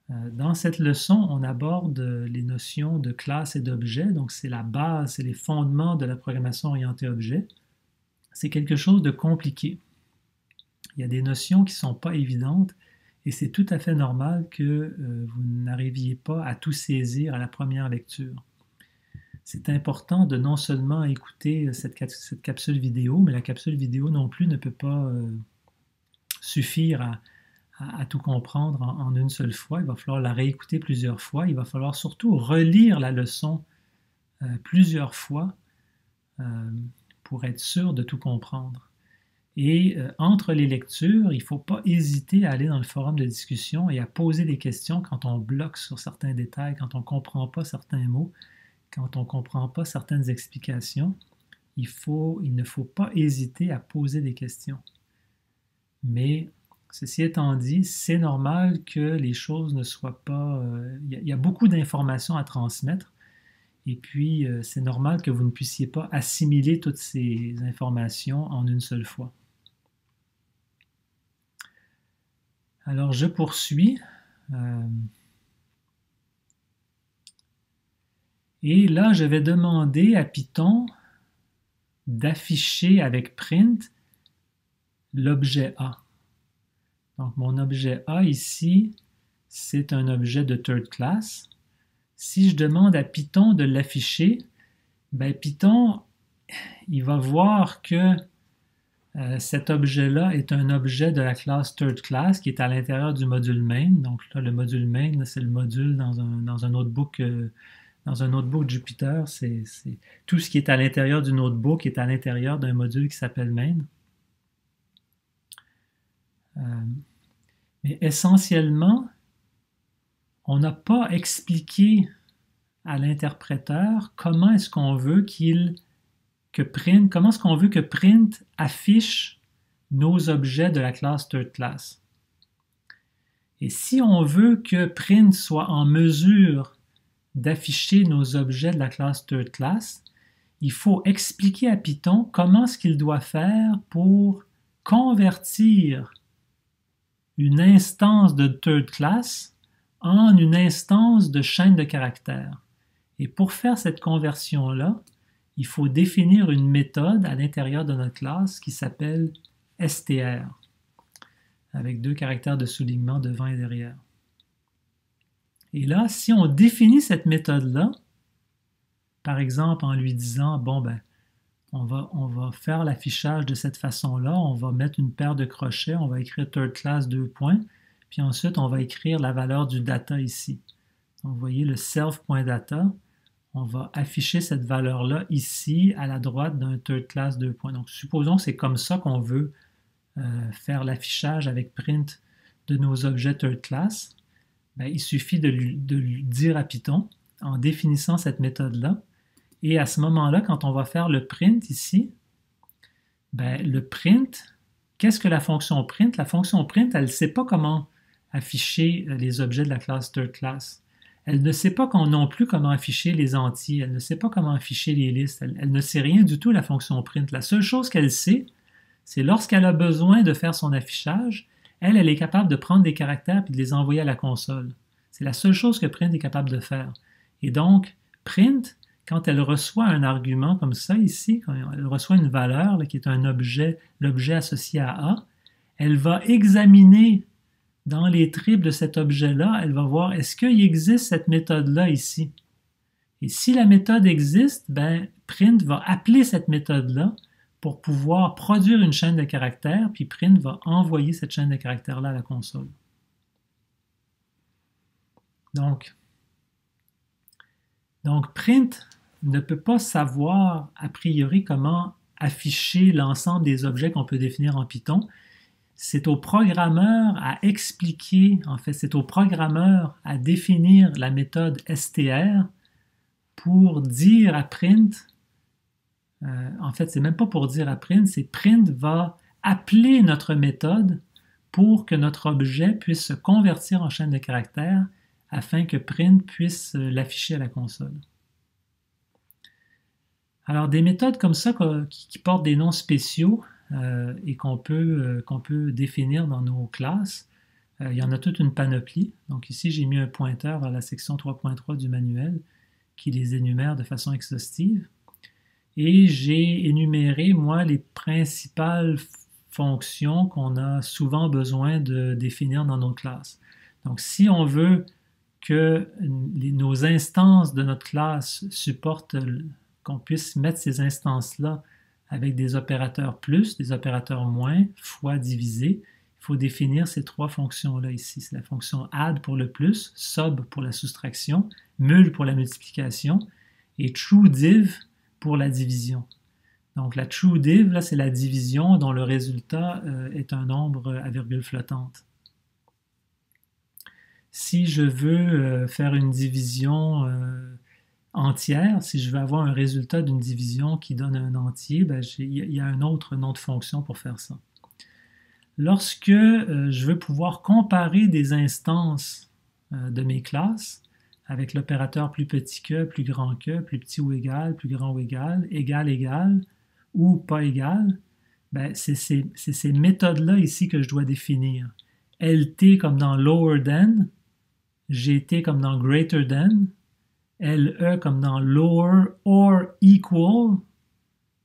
Speaker 1: Dans cette leçon, on aborde les notions de classe et d'objet, donc c'est la base, c'est les fondements de la programmation orientée objet. C'est quelque chose de compliqué. Il y a des notions qui ne sont pas évidentes et c'est tout à fait normal que vous n'arriviez pas à tout saisir à la première lecture. C'est important de non seulement écouter cette capsule vidéo, mais la capsule vidéo non plus ne peut pas suffire à tout comprendre en une seule fois. Il va falloir la réécouter plusieurs fois. Il va falloir surtout relire la leçon plusieurs fois pour être sûr de tout comprendre. Et entre les lectures, il ne faut pas hésiter à aller dans le forum de discussion et à poser des questions quand on bloque sur certains détails, quand on ne comprend pas certains mots, quand on ne comprend pas certaines explications. Il ne faut pas hésiter à poser des questions. Mais ceci étant dit, c'est normal que les choses ne soient pas... Il y a beaucoup d'informations à transmettre. Et puis, c'est normal que vous ne puissiez pas assimiler toutes ces informations en une seule fois. Alors, je poursuis. Et là, je vais demander à Python d'afficher avec print l'objet A. Donc, mon objet A ici, c'est un objet de third class. Si je demande à Python de l'afficher, ben Python, il va voir que cet objet-là est un objet de la classe third class qui est à l'intérieur du module main. Donc là, le module main, c'est le module dans un notebook, Jupyter. C'est tout ce qui est à l'intérieur du notebook est à l'intérieur d'un module qui s'appelle main. Mais essentiellement, on n'a pas expliqué à l'interpréteur comment est-ce qu'on veut comment est-ce qu'on veut que print affiche nos objets de la classe third class. Et si on veut que print soit en mesure d'afficher nos objets de la classe third class, il faut expliquer à Python comment ce qu'il doit faire pour convertir une instance de third class en une instance de chaîne de caractères. Et pour faire cette conversion-là, il faut définir une méthode à l'intérieur de notre classe qui s'appelle str, avec 2 caractères de soulignement devant et derrière. Et là, si on définit cette méthode-là, par exemple en lui disant, bon ben, on va faire l'affichage de cette façon-là, on va mettre une paire de crochets, on va écrire third class 2 points, puis ensuite on va écrire la valeur du data ici. Donc vous voyez le self.data, on va afficher cette valeur-là ici à la droite d'un third class 2 points. Donc supposons que c'est comme ça qu'on veut faire l'affichage avec print de nos objets third class. Ben, il suffit de lui dire à Python en définissant cette méthode-là. Et à ce moment-là, quand on va faire le print ici, ben, le print, qu'est-ce que la fonction print? La fonction print, elle ne sait pas comment afficher les objets de la classe third class. Elle ne sait pas non plus comment afficher les entiers, elle ne sait pas comment afficher les listes, elle ne sait rien du tout, la fonction print. La seule chose qu'elle sait, c'est lorsqu'elle a besoin de faire son affichage, elle est capable de prendre des caractères et de les envoyer à la console. C'est la seule chose que print est capable de faire. Et donc, print, quand elle reçoit un argument comme ça ici, quand elle reçoit une valeur là, qui est un objet, l'objet associé à A, elle va examiner dans les triples de cet objet-là, elle va voir est-ce qu'il existe cette méthode-là ici. Et si la méthode existe, ben, print va appeler cette méthode-là pour pouvoir produire une chaîne de caractères, puis print va envoyer cette chaîne de caractères-là à la console. Donc, print ne peut pas savoir a priori comment afficher l'ensemble des objets qu'on peut définir en Python. C'est au programmeur à expliquer, en fait, c'est au programmeur à définir la méthode str pour dire à print, en fait, c'est même pas pour dire à print, c'est print va appeler notre méthode pour que notre objet puisse se convertir en chaîne de caractères afin que print puisse l'afficher à la console. Alors, des méthodes comme ça qui portent des noms spéciaux et qu'on peut définir dans nos classes, il y en a toute une panoplie. Donc ici, j'ai mis un pointeur vers la section 3.3 du manuel qui les énumère de façon exhaustive. Et j'ai énuméré, moi, les principales fonctions qu'on a souvent besoin de définir dans nos classes. Donc, si on veut que nos instances de notre classe supportent, qu'on puisse mettre ces instances-là avec des opérateurs plus, des opérateurs moins, fois divisé, il faut définir ces trois fonctions-là ici. C'est la fonction add pour le plus, sub pour la soustraction, mul pour la multiplication et trueDiv pour la division. Donc la trueDiv, là, c'est la division dont le résultat est un nombre à virgule flottante. Si je veux faire une division entière, si je veux avoir un résultat d'une division qui donne un entier, ben, il y a un autre nom de fonction pour faire ça. Lorsque je veux pouvoir comparer des instances de mes classes avec l'opérateur plus petit que, plus grand que, plus petit ou égal, plus grand ou égal, égal, ou pas égal, ben, c'est ces méthodes-là ici que je dois définir. LT comme dans lower than, GT comme dans greater than, LE comme dans lower or equal,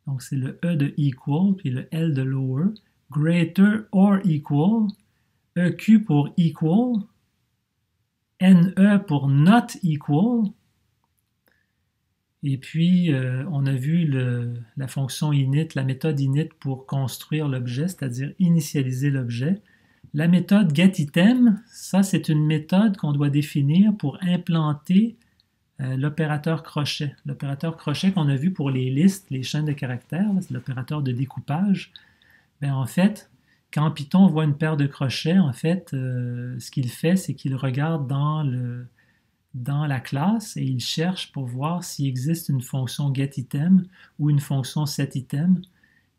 Speaker 1: donc c'est le E de equal, puis le L de lower, greater or equal, EQ pour equal, NE pour not equal, et puis on a vu la fonction init, la méthode init pour construire l'objet, c'est-à-dire initialiser l'objet. La méthode getItem, ça c'est une méthode qu'on doit définir pour implanter l'opérateur crochet. L'opérateur crochet qu'on a vu pour les listes, les chaînes de caractères, c'est l'opérateur de découpage. Bien, en fait, quand Python voit une paire de crochets, en fait, ce qu'il fait, c'est qu'il regarde dans la classe et il cherche pour voir s'il existe une fonction getItem ou une fonction setItem.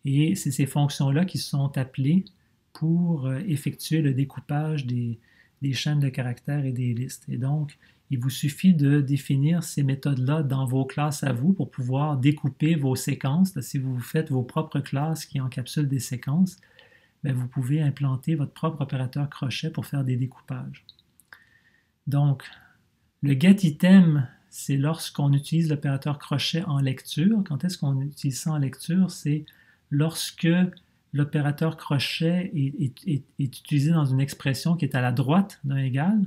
Speaker 1: Et c'est ces fonctions-là qui sont appelées pour effectuer le découpage des chaînes de caractères et des listes. Et donc, il vous suffit de définir ces méthodes-là dans vos classes à vous pour pouvoir découper vos séquences. Là, si vous faites vos propres classes qui encapsulent des séquences, bien, vous pouvez implanter votre propre opérateur crochet pour faire des découpages. Donc, le getItem, c'est lorsqu'on utilise l'opérateur crochet en lecture. Quand est-ce qu'on utilise ça en lecture? C'est lorsque l'opérateur crochet est utilisé dans une expression qui est à la droite d'un égal.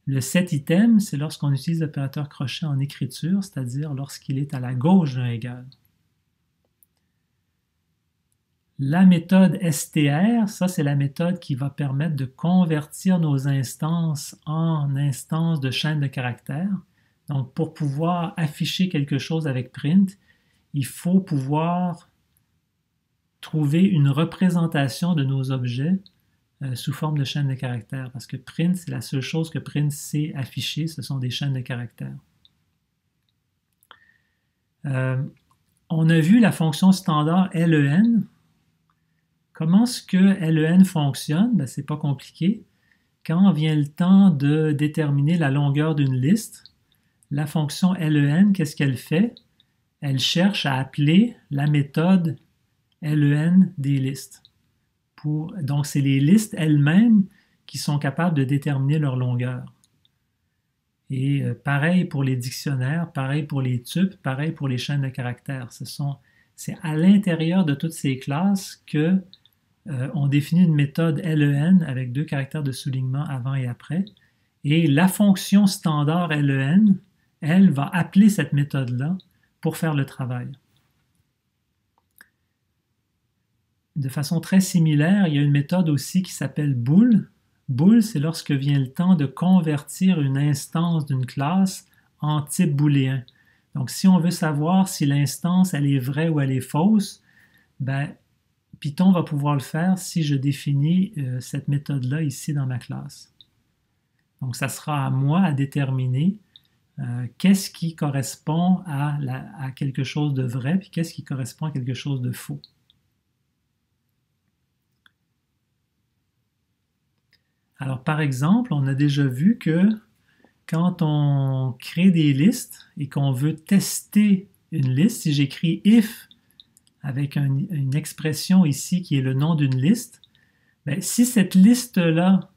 Speaker 1: Le setItem, c'est lorsqu'on utilise l'opérateur crochet en écriture, c'est-à-dire lorsqu'il est à la gauche d'un égal. La méthode str, ça c'est la méthode qui va permettre de convertir nos instances en instances de chaîne de caractères. Donc pour pouvoir afficher quelque chose avec print, il faut pouvoir trouver une représentation de nos objets sous forme de chaîne de caractères, parce que print, c'est la seule chose que print sait afficher, ce sont des chaînes de caractères. On a vu la fonction standard len. Comment est-ce que len fonctionne? Ben, c'est pas compliqué. Quand vient le temps de déterminer la longueur d'une liste, la fonction len, qu'est-ce qu'elle fait? Elle cherche à appeler la méthode len des listes. Donc, c'est les listes elles-mêmes qui sont capables de déterminer leur longueur. Et pareil pour les dictionnaires, pareil pour les tuples, pareil pour les chaînes de caractères. C'est à l'intérieur de toutes ces classes que on définit une méthode len avec deux caractères de soulignement avant et après. Et la fonction standard len, elle va appeler cette méthode-là pour faire le travail. De façon très similaire, il y a une méthode aussi qui s'appelle bool. Bool, c'est lorsque vient le temps de convertir une instance d'une classe en type booléen. Donc, si on veut savoir si l'instance elle est vraie ou elle est fausse, ben, Python va pouvoir le faire si je définis cette méthode-là ici dans ma classe. Donc, ça sera à moi à déterminer qu'est-ce qui correspond à quelque chose de vrai, puis qu'est-ce qui correspond à quelque chose de faux. Alors, par exemple, on a déjà vu que quand on crée des listes et qu'on veut tester une liste, si j'écris if avec une expression ici qui est le nom d'une liste, bien, si cette liste-là,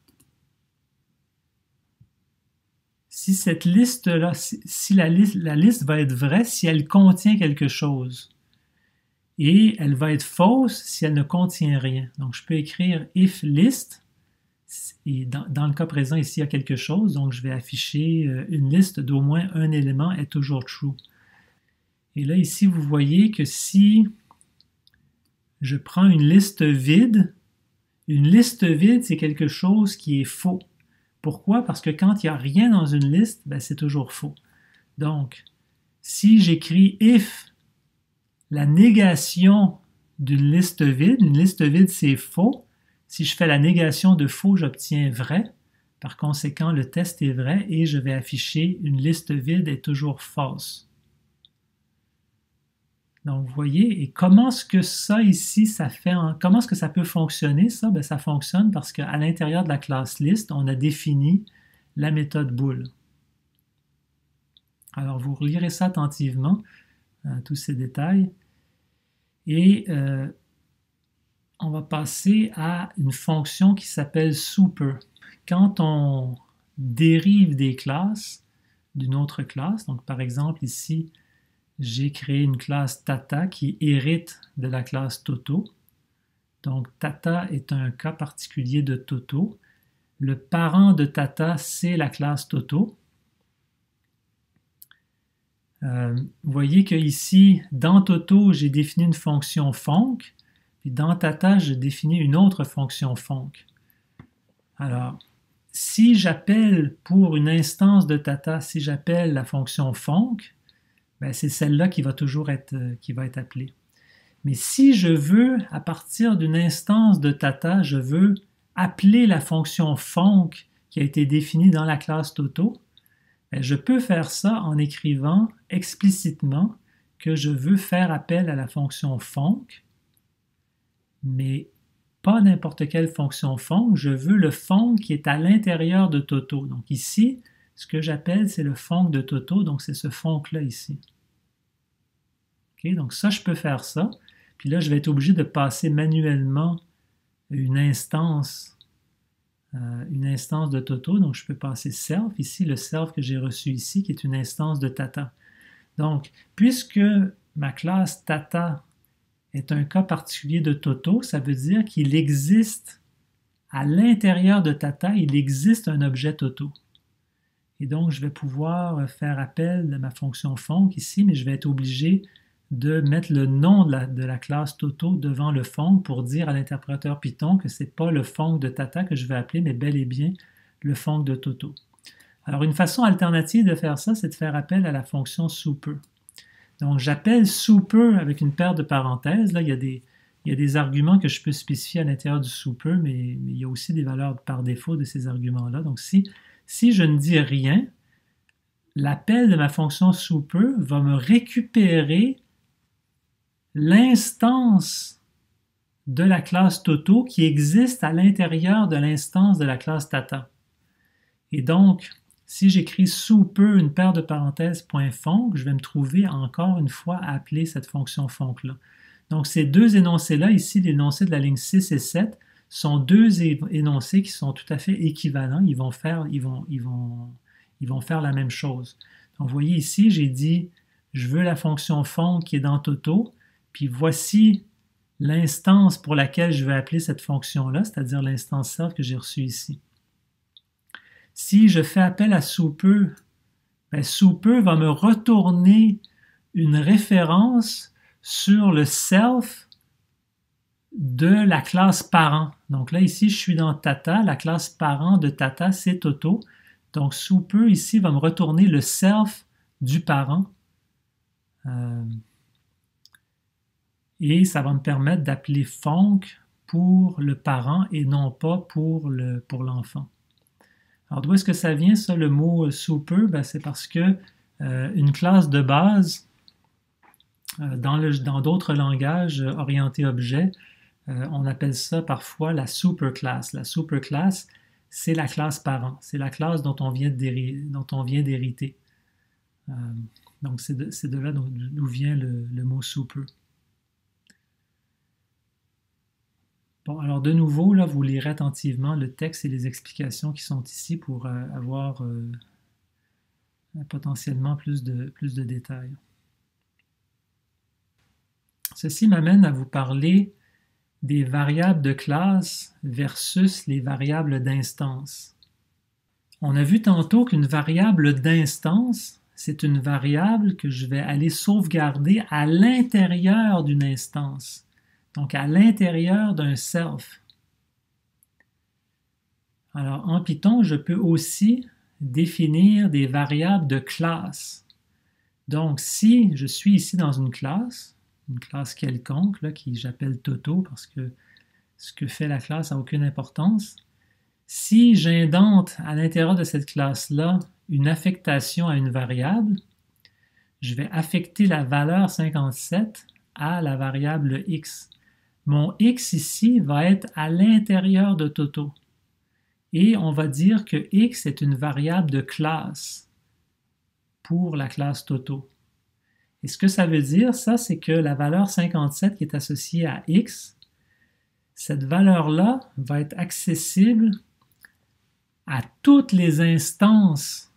Speaker 1: si la liste va être vraie si elle contient quelque chose. Et elle va être fausse si elle ne contient rien. Donc, je peux écrire if list. Et dans le cas présent, ici, il y a quelque chose, donc je vais afficher une liste d'au moins un élément est toujours true. Et là, ici, vous voyez que si je prends une liste vide Une liste vide, c'est quelque chose qui est faux. Pourquoi? Parce que quand il n'y a rien dans une liste, ben, c'est toujours faux. Donc, si j'écris if la négation d'une liste vide, une liste vide c'est faux. Si je fais la négation de faux, j'obtiens vrai. Par conséquent, le test est vrai et je vais afficher une liste vide est toujours false. Donc, vous voyez, et comment est-ce que ça ici, comment est-ce que ça peut fonctionner, ça? Ben, ça fonctionne parce qu'à l'intérieur de la classe list, on a défini la méthode bool. Alors, vous relirez ça attentivement, tous ces détails. Et on va passer à une fonction qui s'appelle super. Quand on dérive des classes d'une autre classe, donc par exemple ici, j'ai créé une classe Tata qui hérite de la classe Toto. Donc Tata est un cas particulier de Toto. Le parent de Tata, c'est la classe Toto. Vous voyez que ici, dans Toto, j'ai défini une fonction func, puis dans Tata, j'ai défini une autre fonction func. Alors, si j'appelle pour une instance de Tata, si j'appelle la fonction func, ben c'est celle-là qui va toujours être appelée. Mais si je veux, à partir d'une instance de Tata, je veux appeler la fonction func qui a été définie dans la classe Toto, ben je peux faire ça en écrivant explicitement que je veux faire appel à la fonction func, mais pas n'importe quelle fonction func, je veux le func qui est à l'intérieur de Toto. Donc ici, ce que j'appelle, c'est le func de Toto, donc c'est ce func-là ici. Okay, donc ça, je peux faire ça. Puis là, je vais être obligé de passer manuellement une instance de Toto. Donc je peux passer self, ici le self que j'ai reçu ici, qui est une instance de Tata. Donc, puisque ma classe Tata est un cas particulier de Toto, ça veut dire qu'il existe, à l'intérieur de Tata, il existe un objet Toto. Et donc, je vais pouvoir faire appel de ma fonction func ici, mais je vais être obligé de mettre le nom de la classe Toto devant le func pour dire à l'interpréteur Python que ce n'est pas le func de Tata que je vais appeler, mais bel et bien le func de Toto. Alors, une façon alternative de faire ça, c'est de faire appel à la fonction super. Donc, j'appelle super avec une paire de parenthèses. Là, il y a des arguments que je peux spécifier à l'intérieur du super, mais il y a aussi des valeurs par défaut de ces arguments-là. Donc, si je ne dis rien, l'appel de ma fonction super va me récupérer l'instance de la classe Toto qui existe à l'intérieur de l'instance de la classe Tata. Et donc, si j'écris super une paire de parenthèses .func, je vais me trouver encore une fois à appeler cette fonction func-là. Donc, ces deux énoncés-là, ici, l'énoncé de la ligne 6 et 7, sont deux énoncés qui sont tout à fait équivalents. Ils vont faire la même chose. Donc, vous voyez ici, j'ai dit, je veux la fonction func qui est dans Toto, puis voici l'instance pour laquelle je vais appeler cette fonction-là, c'est-à-dire l'instance self que j'ai reçue ici. Si je fais appel à super, ben super va me retourner une référence sur le self de la classe parent. Donc là, ici, je suis dans Tata. La classe parent de Tata, c'est Toto. Donc, super, ici, va me retourner le self du parent. Et ça va me permettre d'appeler func pour le parent et non pas pour l'enfant. Alors, d'où est-ce que ça vient, ça, le mot super? Ben, c'est parce que une classe de base, dans d'autres langages orientés objets, on appelle ça parfois la superclass. La superclass, c'est la classe parent. C'est la classe dont on vient d'hériter. Donc, c'est de là d'où vient le mot super. Bon, alors de nouveau, là, vous lirez attentivement le texte et les explications qui sont ici pour avoir potentiellement plus de détails. Ceci m'amène à vous parler des variables de classe versus les variables d'instance. On a vu tantôt qu'une variable d'instance, c'est une variable que je vais aller sauvegarder à l'intérieur d'une instance, donc à l'intérieur d'un self. Alors, en Python, je peux aussi définir des variables de classe. Donc, si je suis ici dans une classe quelconque, là, qui j'appelle Toto, parce que ce que fait la classe n'a aucune importance, si j'indente à l'intérieur de cette classe-là une affectation à une variable, je vais affecter la valeur 57 à la variable x. Mon x ici va être à l'intérieur de Toto. Et on va dire que x est une variable de classe pour la classe Toto. Et ce que ça veut dire, ça, c'est que la valeur 57 qui est associée à x, cette valeur-là va être accessible à toutes les instances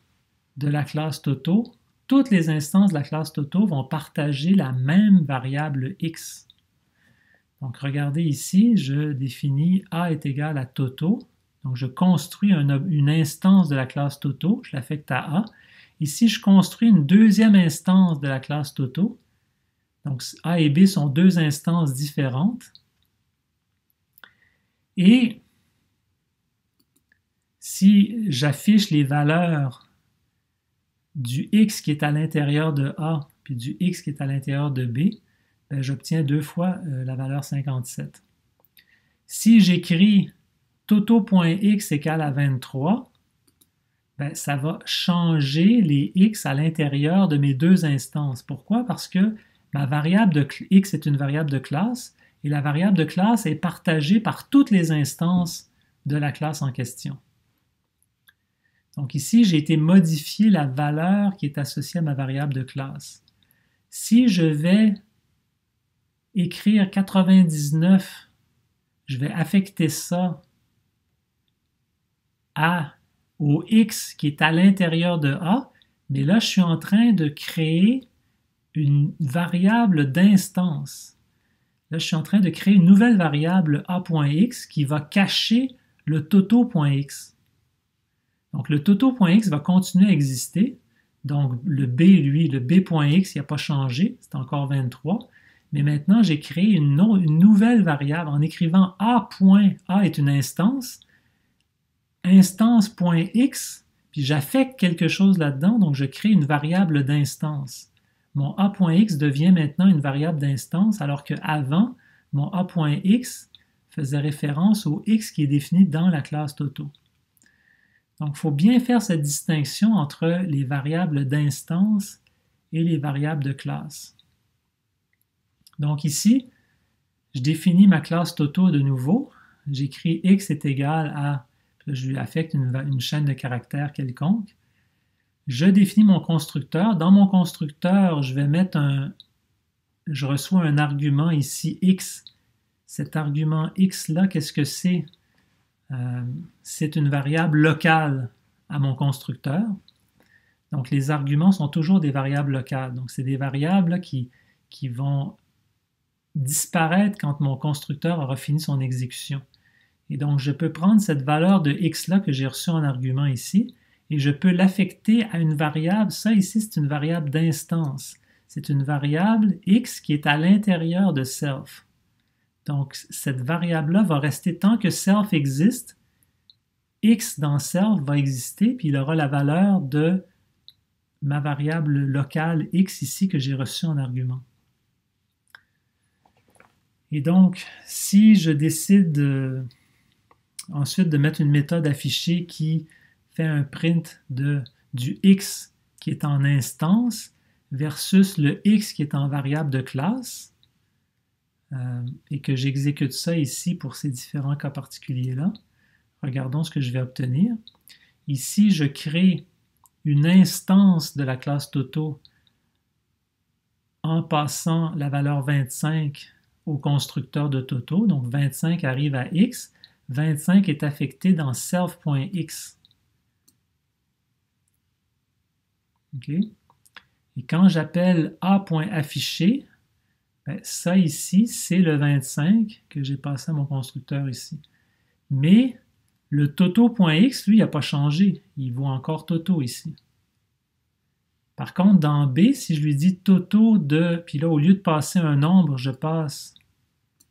Speaker 1: de la classe Toto. Toutes les instances de la classe Toto vont partager la même variable x. Donc, regardez ici, je définis A est égal à Toto. Donc, je construis une instance de la classe Toto, je l'affecte à A. Ici, je construis une deuxième instance de la classe Toto. Donc, A et B sont deux instances différentes. Et si j'affiche les valeurs du x qui est à l'intérieur de A puis du x qui est à l'intérieur de B, ben, j'obtiens deux fois la valeur 57. Si j'écris Toto.x égale à 23, ben, ça va changer les x à l'intérieur de mes deux instances. Pourquoi? Parce que ma variable de x est une variable de classe et la variable de classe est partagée par toutes les instances de la classe en question. Donc ici, j'ai été modifier la valeur qui est associée à ma variable de classe. Si je vais écrire 99, je vais affecter ça au x qui est à l'intérieur de A, mais là, je suis en train de créer une variable d'instance. Là, je suis en train de créer une nouvelle variable A.x qui va cacher le Toto.x. Donc, le Toto.x va continuer à exister. Donc, le B, lui, le B.x, il n'a pas changé, c'est encore 23. Mais maintenant, j'ai créé une nouvelle variable en écrivant A est une instance, instance.x, puis j'affecte quelque chose là-dedans, donc je crée une variable d'instance. Mon A.x devient maintenant une variable d'instance, alors qu'avant, mon A.x faisait référence au x qui est défini dans la classe Toto. Donc, il faut bien faire cette distinction entre les variables d'instance et les variables de classe. Donc ici, je définis ma classe Toto de nouveau. J'écris x est égal à, je lui affecte une chaîne de caractères quelconque. Je définis mon constructeur. Dans mon constructeur, je reçois un argument ici x. Cet argument x-là, qu'est-ce que c'est? C'est une variable locale à mon constructeur. Donc, les arguments sont toujours des variables locales. Donc, c'est des variables là, qui vont disparaître quand mon constructeur aura fini son exécution. Et donc, je peux prendre cette valeur de x-là que j'ai reçue en argument ici, et je peux l'affecter à une variable. Ça, ici, c'est une variable d'instance. C'est une variable x qui est à l'intérieur de self. Donc, cette variable-là va rester tant que self existe. X dans self va exister, puis il aura la valeur de ma variable locale x ici que j'ai reçue en argument. Et donc, si je décide ensuite de mettre une méthode affichée qui fait un print du x qui est en instance versus le x qui est en variable de classe, et que j'exécute ça ici pour ces différents cas particuliers-là, regardons ce que je vais obtenir. Ici, je crée une instance de la classe Toto en passant la valeur 25 au constructeur de Toto. Donc, 25 arrive à x. 25 est affecté dans self.x. OK? Et quand j'appelle A.affiché, ben, ça ici, c'est le 25 que j'ai passé à mon constructeur ici. Mais le Toto.x, lui, il n'a pas changé. Il vaut encore Toto ici. Par contre, dans B, si je lui dis Toto de... Puis là, au lieu de passer un nombre, je passe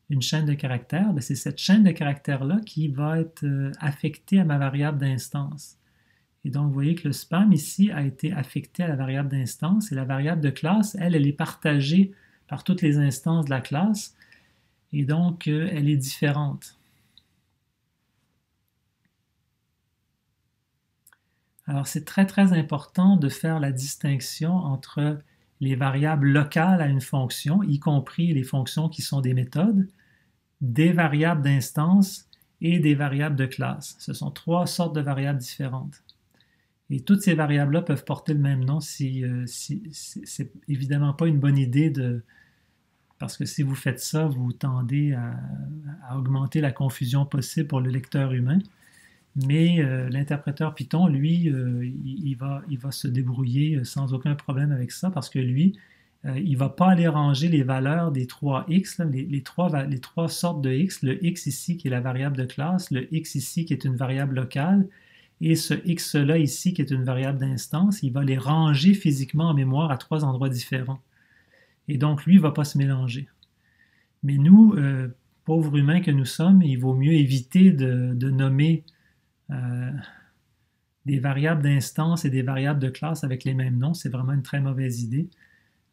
Speaker 1: une chaîne de caractères, c'est cette chaîne de caractères-là qui va être affectée à ma variable d'instance. Et donc, vous voyez que le spam ici a été affecté à la variable d'instance et la variable de classe, elle est partagée par toutes les instances de la classe et donc elle est différente. Alors, c'est très, très important de faire la distinction entre les variables locales à une fonction, y compris les fonctions qui sont des méthodes, des variables d'instance et des variables de classe. Ce sont trois sortes de variables différentes. Et toutes ces variables-là peuvent porter le même nom si c'est évidemment pas une bonne idée parce que si vous faites ça, vous tendez à augmenter la confusion possible pour le lecteur humain. Mais l'interpréteur Python, lui, il va se débrouiller sans aucun problème avec ça parce que lui, il ne va pas aller ranger les valeurs des 3x, là, les trois sortes de x, le x ici qui est la variable de classe, le x ici qui est une variable locale, et ce x-là ici qui est une variable d'instance, il va les ranger physiquement en mémoire à trois endroits différents. Et donc, lui, il ne va pas se mélanger. Mais nous, pauvres humains que nous sommes, il vaut mieux éviter de nommer des variables d'instance et des variables de classe avec les mêmes noms. C'est vraiment une très mauvaise idée.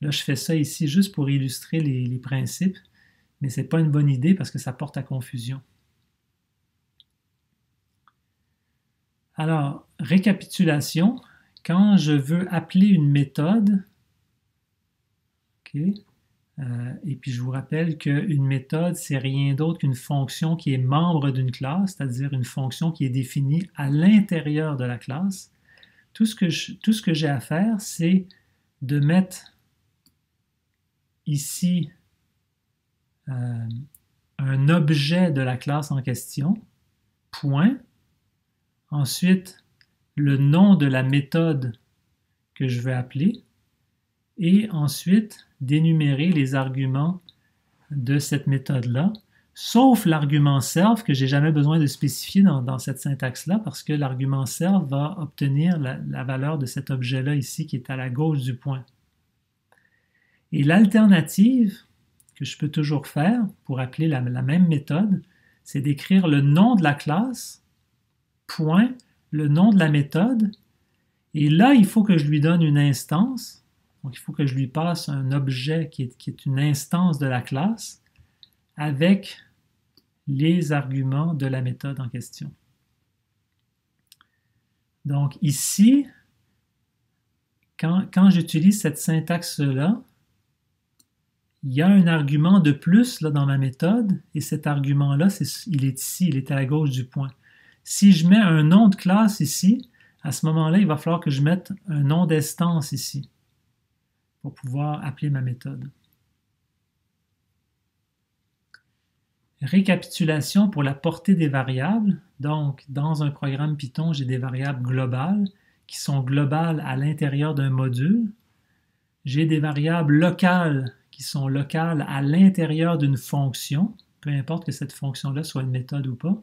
Speaker 1: Là, je fais ça ici juste pour illustrer les principes, mais ce n'est pas une bonne idée parce que ça porte à confusion. Alors, récapitulation, quand je veux appeler une méthode, et puis je vous rappelle qu'une méthode, c'est rien d'autre qu'une fonction qui est membre d'une classe, c'est-à-dire une fonction qui est définie à l'intérieur de la classe. Tout ce que j'ai à faire, c'est de mettre ici un objet de la classe en question, point. Ensuite, le nom de la méthode que je veux appeler et ensuite d'énumérer les arguments de cette méthode-là, sauf l'argument self que j'ai jamais besoin de spécifier dans cette syntaxe-là parce que l'argument self va obtenir la valeur de cet objet-là ici qui est à la gauche du point. Et l'alternative que je peux toujours faire pour appeler la même méthode, c'est d'écrire le nom de la classe, point, le nom de la méthode, et là, il faut que je lui donne une instance, donc il faut que je lui passe un objet qui est une instance de la classe avec les arguments de la méthode en question. Donc ici, quand j'utilise cette syntaxe-là, il y a un argument de plus là, dans ma méthode, et cet argument-là, il est ici, il est à la gauche du point. Si je mets un nom de classe ici, à ce moment-là, il va falloir que je mette un nom d'instance ici pour pouvoir appeler ma méthode. Récapitulation pour la portée des variables. Donc, dans un programme Python, j'ai des variables globales qui sont globales à l'intérieur d'un module. J'ai des variables locales qui sont locales à l'intérieur d'une fonction, peu importe que cette fonction-là soit une méthode ou pas.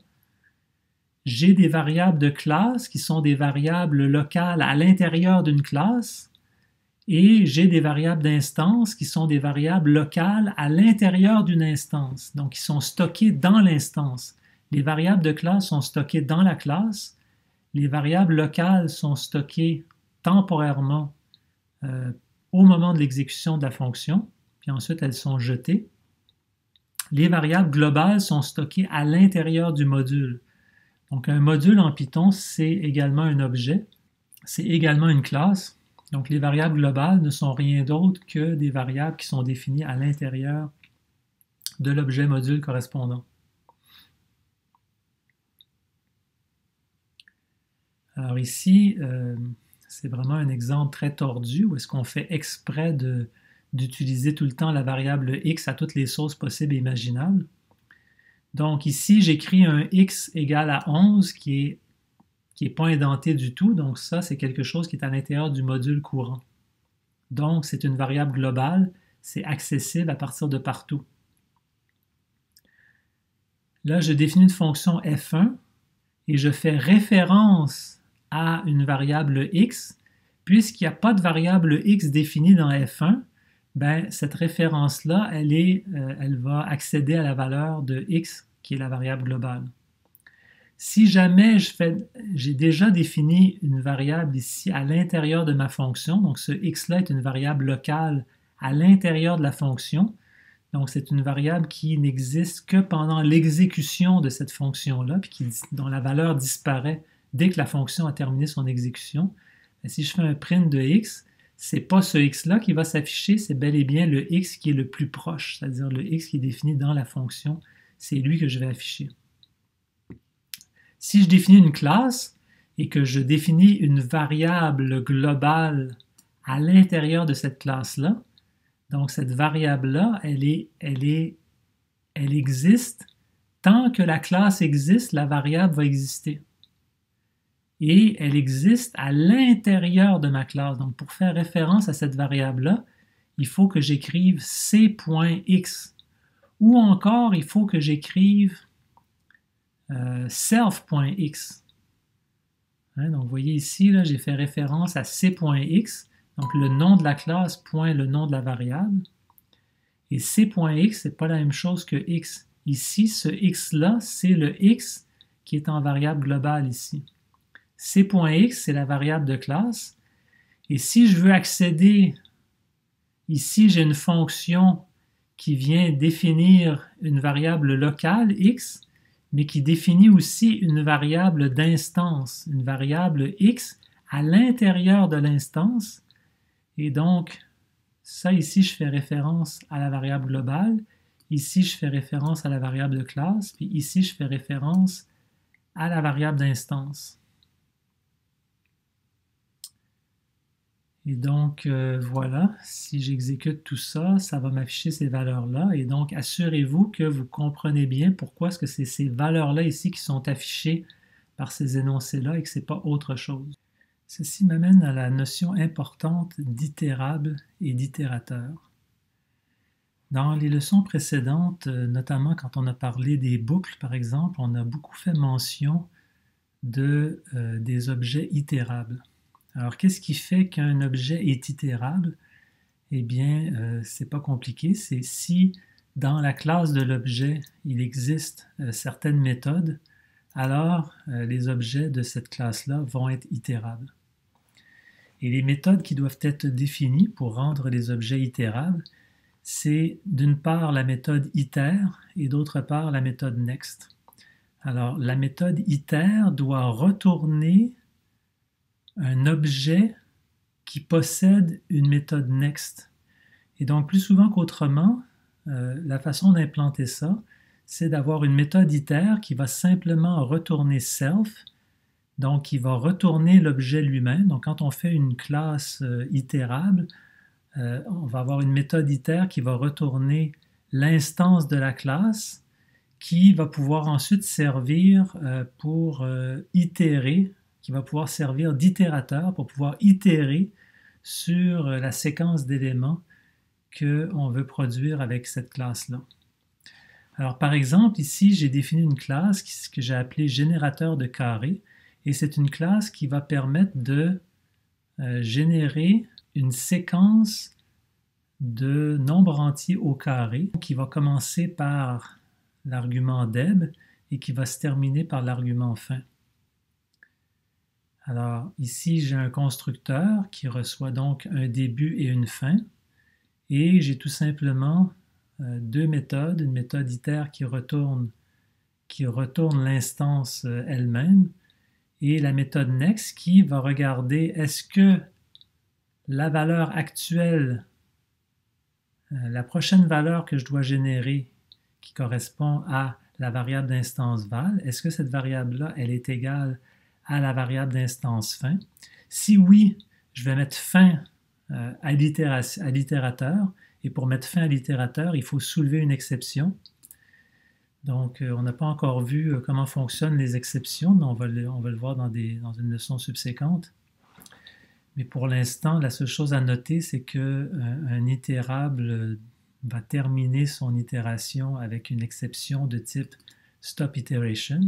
Speaker 1: J'ai des variables de classe qui sont des variables locales à l'intérieur d'une classe et j'ai des variables d'instance qui sont des variables locales à l'intérieur d'une instance, donc qui sont stockées dans l'instance. Les variables de classe sont stockées dans la classe, les variables locales sont stockées temporairement au moment de l'exécution de la fonction, puis ensuite elles sont jetées. Les variables globales sont stockées à l'intérieur du module. Donc un module en Python, c'est également un objet, c'est également une classe. Donc les variables globales ne sont rien d'autre que des variables qui sont définies à l'intérieur de l'objet module correspondant. Alors ici, c'est vraiment un exemple très tordu où est-ce qu'on fait exprès d'utiliser tout le temps la variable x à toutes les sources possibles et imaginables. Donc ici, j'écris un x égale à 11 qui est pas indenté du tout. Donc ça, c'est quelque chose qui est à l'intérieur du module courant. Donc c'est une variable globale, c'est accessible à partir de partout. Là, je définis une fonction f1 et je fais référence à une variable x. Puisqu'il n'y a pas de variable x définie dans f1, ben, cette référence-là, elle va accéder à la valeur de x, qui est la variable globale. Si jamais j'ai déjà défini une variable ici à l'intérieur de ma fonction, donc ce x-là est une variable locale à l'intérieur de la fonction, donc c'est une variable qui n'existe que pendant l'exécution de cette fonction-là, puis dont la valeur disparaît dès que la fonction a terminé son exécution. Et si je fais un print de x, c'est pas ce x-là qui va s'afficher, c'est bel et bien le x qui est le plus proche, c'est-à-dire le x qui est défini dans la fonction, c'est lui que je vais afficher. Si je définis une classe et que je définis une variable globale à l'intérieur de cette classe-là, donc cette variable-là, elle existe. Tant que la classe existe, la variable va exister. Et elle existe à l'intérieur de ma classe. Donc pour faire référence à cette variable-là, il faut que j'écrive c.x. Ou encore, il faut que j'écrive self.x. Hein, donc vous voyez ici, j'ai fait référence à c.x, donc le nom de la classe point le nom de la variable. Et c.x, c'est pas la même chose que x. Ici, ce x-là, c'est le x qui est en variable globale ici. c.x, c'est la variable de classe. Et si je veux accéder, ici j'ai une fonction qui vient définir une variable locale, x, mais qui définit aussi une variable d'instance, une variable x à l'intérieur de l'instance. Et donc, ça ici, je fais référence à la variable globale. Ici, je fais référence à la variable de classe. Puis ici, je fais référence à la variable d'instance. Et donc, voilà, si j'exécute tout ça, ça va m'afficher ces valeurs-là. Et donc, assurez-vous que vous comprenez bien pourquoi est-ce que c'est ces valeurs-là ici qui sont affichées par ces énoncés-là et que ce n'est pas autre chose. Ceci m'amène à la notion importante d'itérable et d'itérateur. Dans les leçons précédentes, notamment quand on a parlé des boucles, par exemple, on a beaucoup fait mention des objets itérables. Alors, qu'est-ce qui fait qu'un objet est itérable? Eh bien, c'est pas compliqué. C'est si dans la classe de l'objet, il existe certaines méthodes, alors les objets de cette classe-là vont être itérables. Et les méthodes qui doivent être définies pour rendre les objets itérables, c'est d'une part la méthode iter et d'autre part la méthode next. Alors, la méthode iter doit retourner un objet qui possède une méthode next. Et donc, plus souvent qu'autrement, la façon d'implanter ça, c'est d'avoir une méthode iter qui va simplement retourner self, donc qui va retourner l'objet lui-même. Donc, quand on fait une classe itérable, on va avoir une méthode iter qui va retourner l'instance de la classe qui va pouvoir ensuite servir pour itérer, qui va pouvoir servir d'itérateur pour pouvoir itérer sur la séquence d'éléments qu'on veut produire avec cette classe-là. Alors par exemple, ici, j'ai défini une classe que j'ai appelée générateur de carrés, et c'est une classe qui va permettre de générer une séquence de nombres entiers au carré qui va commencer par l'argument deb et qui va se terminer par l'argument fin. Alors ici, j'ai un constructeur qui reçoit donc un début et une fin, et j'ai tout simplement deux méthodes, une méthode iter qui retourne l'instance elle-même, et la méthode next qui va regarder est-ce que la valeur actuelle, la prochaine valeur que je dois générer qui correspond à la variable d'instance val, est-ce que cette variable-là, elle est égale à la variable d'instance fin? Si oui, je vais mettre fin à l'itérateur, et pour mettre fin à l'itérateur, il faut soulever une exception. Donc, on n'a pas encore vu comment fonctionnent les exceptions, mais on va le voir dans une leçon subséquente. Mais pour l'instant, la seule chose à noter, c'est qu'un itérable va terminer son itération avec une exception de type stop iteration.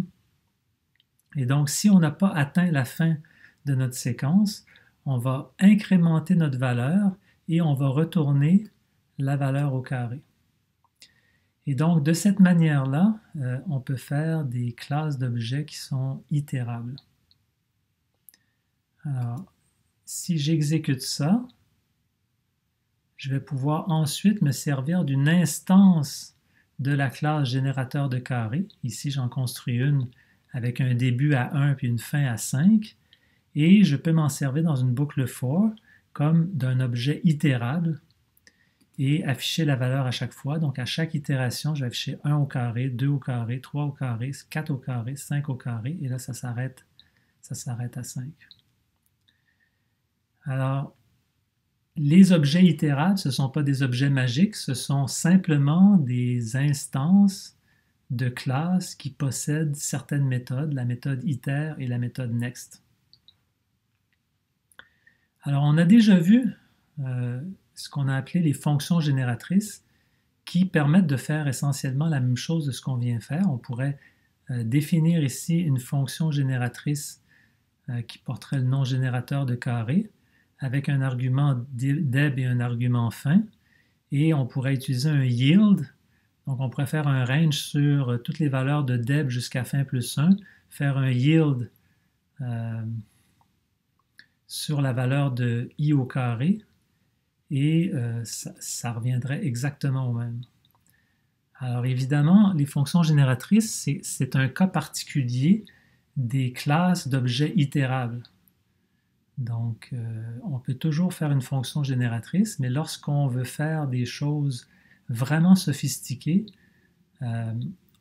Speaker 1: Et donc, si on n'a pas atteint la fin de notre séquence, on va incrémenter notre valeur et on va retourner la valeur au carré. Et donc, de cette manière-là, on peut faire des classes d'objets qui sont itérables. Alors, si j'exécute ça, je vais pouvoir ensuite me servir d'une instance de la classe générateur de carrés. Ici, j'en construis une avec un début à 1 puis une fin à 5. Et je peux m'en servir dans une boucle for comme d'un objet itérable et afficher la valeur à chaque fois. Donc, à chaque itération, je vais afficher 1 au carré, 2 au carré, 3 au carré, 4 au carré, 5 au carré. Et là, ça s'arrête à 5. Alors, les objets itérables, ce ne sont pas des objets magiques, ce sont simplement des instances de classes qui possèdent certaines méthodes, la méthode iter et la méthode next. Alors, on a déjà vu ce qu'on a appelé les fonctions génératrices qui permettent de faire essentiellement la même chose de ce qu'on vient faire. On pourrait définir ici une fonction génératrice qui porterait le nom générateur de carré avec un argument deb et un argument fin. Et on pourrait utiliser un yield. Donc, on pourrait faire un range sur toutes les valeurs de deb jusqu'à fin plus 1, faire un yield sur la valeur de i au carré, et ça reviendrait exactement au même. Alors évidemment, les fonctions génératrices, c'est un cas particulier des classes d'objets itérables. Donc, on peut toujours faire une fonction génératrice, mais lorsqu'on veut faire des choses vraiment sophistiquées,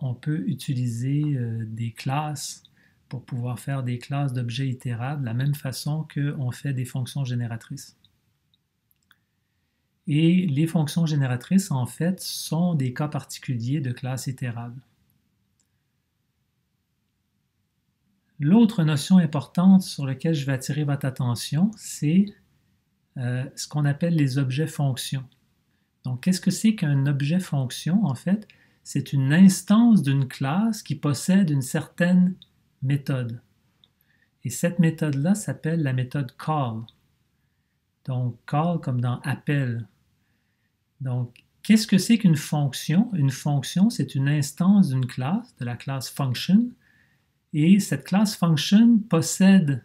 Speaker 1: on peut utiliser des classes pour pouvoir faire des classes d'objets itérables de la même façon qu'on fait des fonctions génératrices. Et les fonctions génératrices, en fait, sont des cas particuliers de classes itérables. L'autre notion importante sur laquelle je vais attirer votre attention, c'est ce qu'on appelle les objets fonctions. Donc, qu'est-ce que c'est qu'un objet fonction? En fait, c'est une instance d'une classe qui possède une certaine méthode. Et cette méthode-là s'appelle la méthode call. Donc, call comme dans appel. Donc, qu'est-ce que c'est qu'une fonction? Une fonction, c'est une instance d'une classe, de la classe function, et cette classe function possède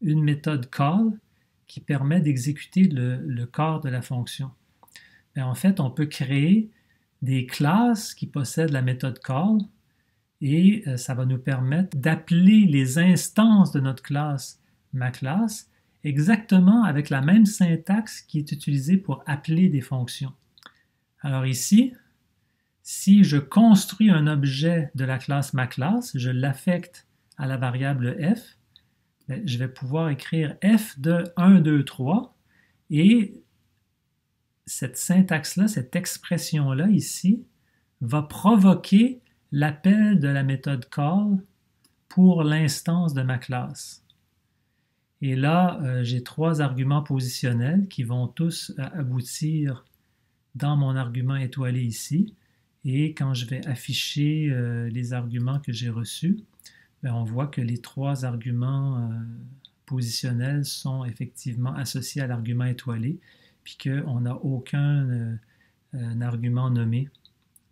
Speaker 1: une méthode call qui permet d'exécuter le corps de la fonction. Mais en fait, on peut créer des classes qui possèdent la méthode call et ça va nous permettre d'appeler les instances de notre classe, ma classe, exactement avec la même syntaxe qui est utilisée pour appeler des fonctions. Alors ici, si je construis un objet de la classe ma classe, je l'affecte à la variable f, je vais pouvoir écrire f de 1, 2, 3 et cette syntaxe-là, cette expression-là ici, va provoquer l'appel de la méthode call pour l'instance de ma classe. Et là, j'ai 3 arguments positionnels qui vont tous aboutir dans mon argument étoilé ici. Et quand je vais afficher les arguments que j'ai reçus, on voit que les 3 arguments positionnels sont effectivement associés à l'argument étoilé, puis qu'on n'a aucun argument nommé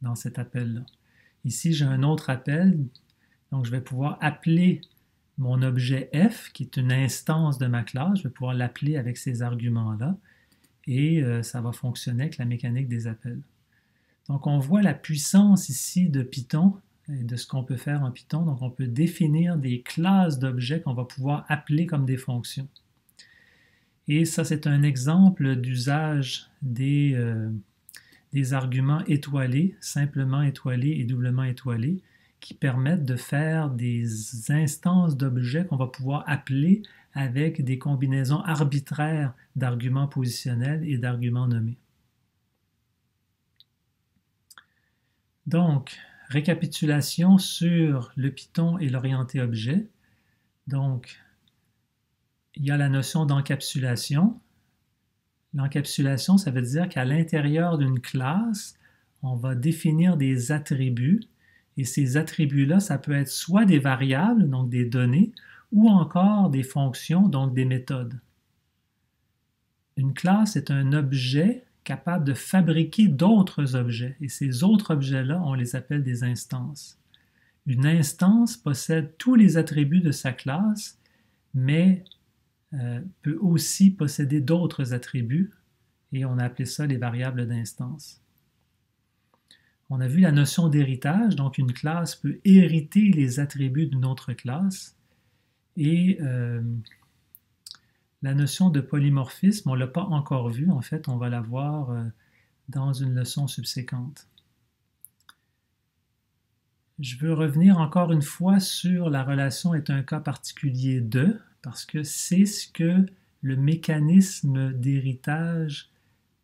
Speaker 1: dans cet appel-là. Ici, j'ai un autre appel, donc je vais pouvoir appeler mon objet f, qui est une instance de ma classe, je vais pouvoir l'appeler avec ces arguments-là, et ça va fonctionner avec la mécanique des appels. Donc, on voit la puissance ici de Python, et de ce qu'on peut faire en Python. Donc, on peut définir des classes d'objets qu'on va pouvoir appeler comme des fonctions. Et ça, c'est un exemple d'usage des arguments étoilés, simplement étoilés et doublement étoilés, qui permettent de faire des instances d'objets qu'on va pouvoir appeler avec des combinaisons arbitraires d'arguments positionnels et d'arguments nommés. Donc, récapitulation sur le Python et l'orienté objet. Donc, il y a la notion d'encapsulation. L'encapsulation, ça veut dire qu'à l'intérieur d'une classe, on va définir des attributs. Et ces attributs-là, ça peut être soit des variables, donc des données, ou encore des fonctions, donc des méthodes. Une classe est un objet capable de fabriquer d'autres objets. Et ces autres objets-là, on les appelle des instances. Une instance possède tous les attributs de sa classe, mais peut aussi posséder d'autres attributs, et on a appelé ça les variables d'instance. On a vu la notion d'héritage, donc une classe peut hériter les attributs d'une autre classe, et la notion de polymorphisme, on ne l'a pas encore vue, en fait, on va la voir dans une leçon subséquente. Je veux revenir encore une fois sur la relation est un cas particulier de, parce que c'est ce que le mécanisme d'héritage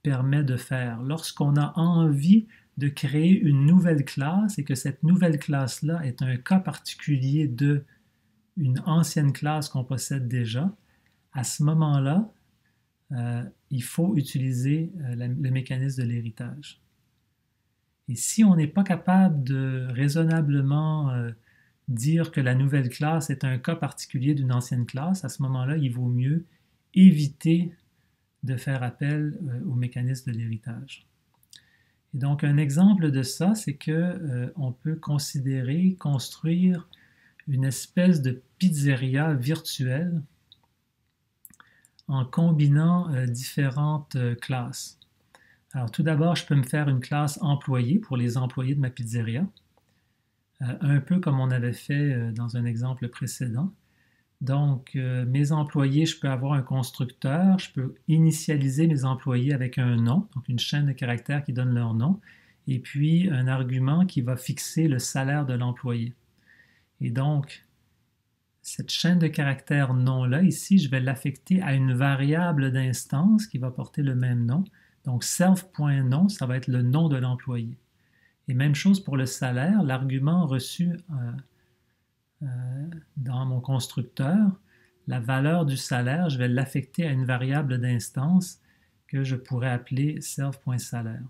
Speaker 1: permet de faire. Lorsqu'on a envie de créer une nouvelle classe et que cette nouvelle classe-là est un cas particulier de une ancienne classe qu'on possède déjà, à ce moment-là, il faut utiliser le mécanisme de l'héritage. Et si on n'est pas capable de raisonnablement dire que la nouvelle classe est un cas particulier d'une ancienne classe, à ce moment-là, il vaut mieux éviter de faire appel au mécanisme de l'héritage. Et donc, un exemple de ça, c'est qu'on peut considérer construire une espèce de pizzeria virtuelle en combinant différentes classes. Alors, tout d'abord, je peux me faire une classe employé pour les employés de ma pizzeria, un peu comme on avait fait dans un exemple précédent. Donc, mes employés, je peux avoir un constructeur, je peux initialiser mes employés avec un nom, donc une chaîne de caractères qui donne leur nom, et puis un argument qui va fixer le salaire de l'employé. Et donc, cette chaîne de caractères nom-là, ici, je vais l'affecter à une variable d'instance qui va porter le même nom. Donc, self.nom, ça va être le nom de l'employé. Et même chose pour le salaire, l'argument reçu dans mon constructeur, la valeur du salaire, je vais l'affecter à une variable d'instance que je pourrais appeler self.salaire.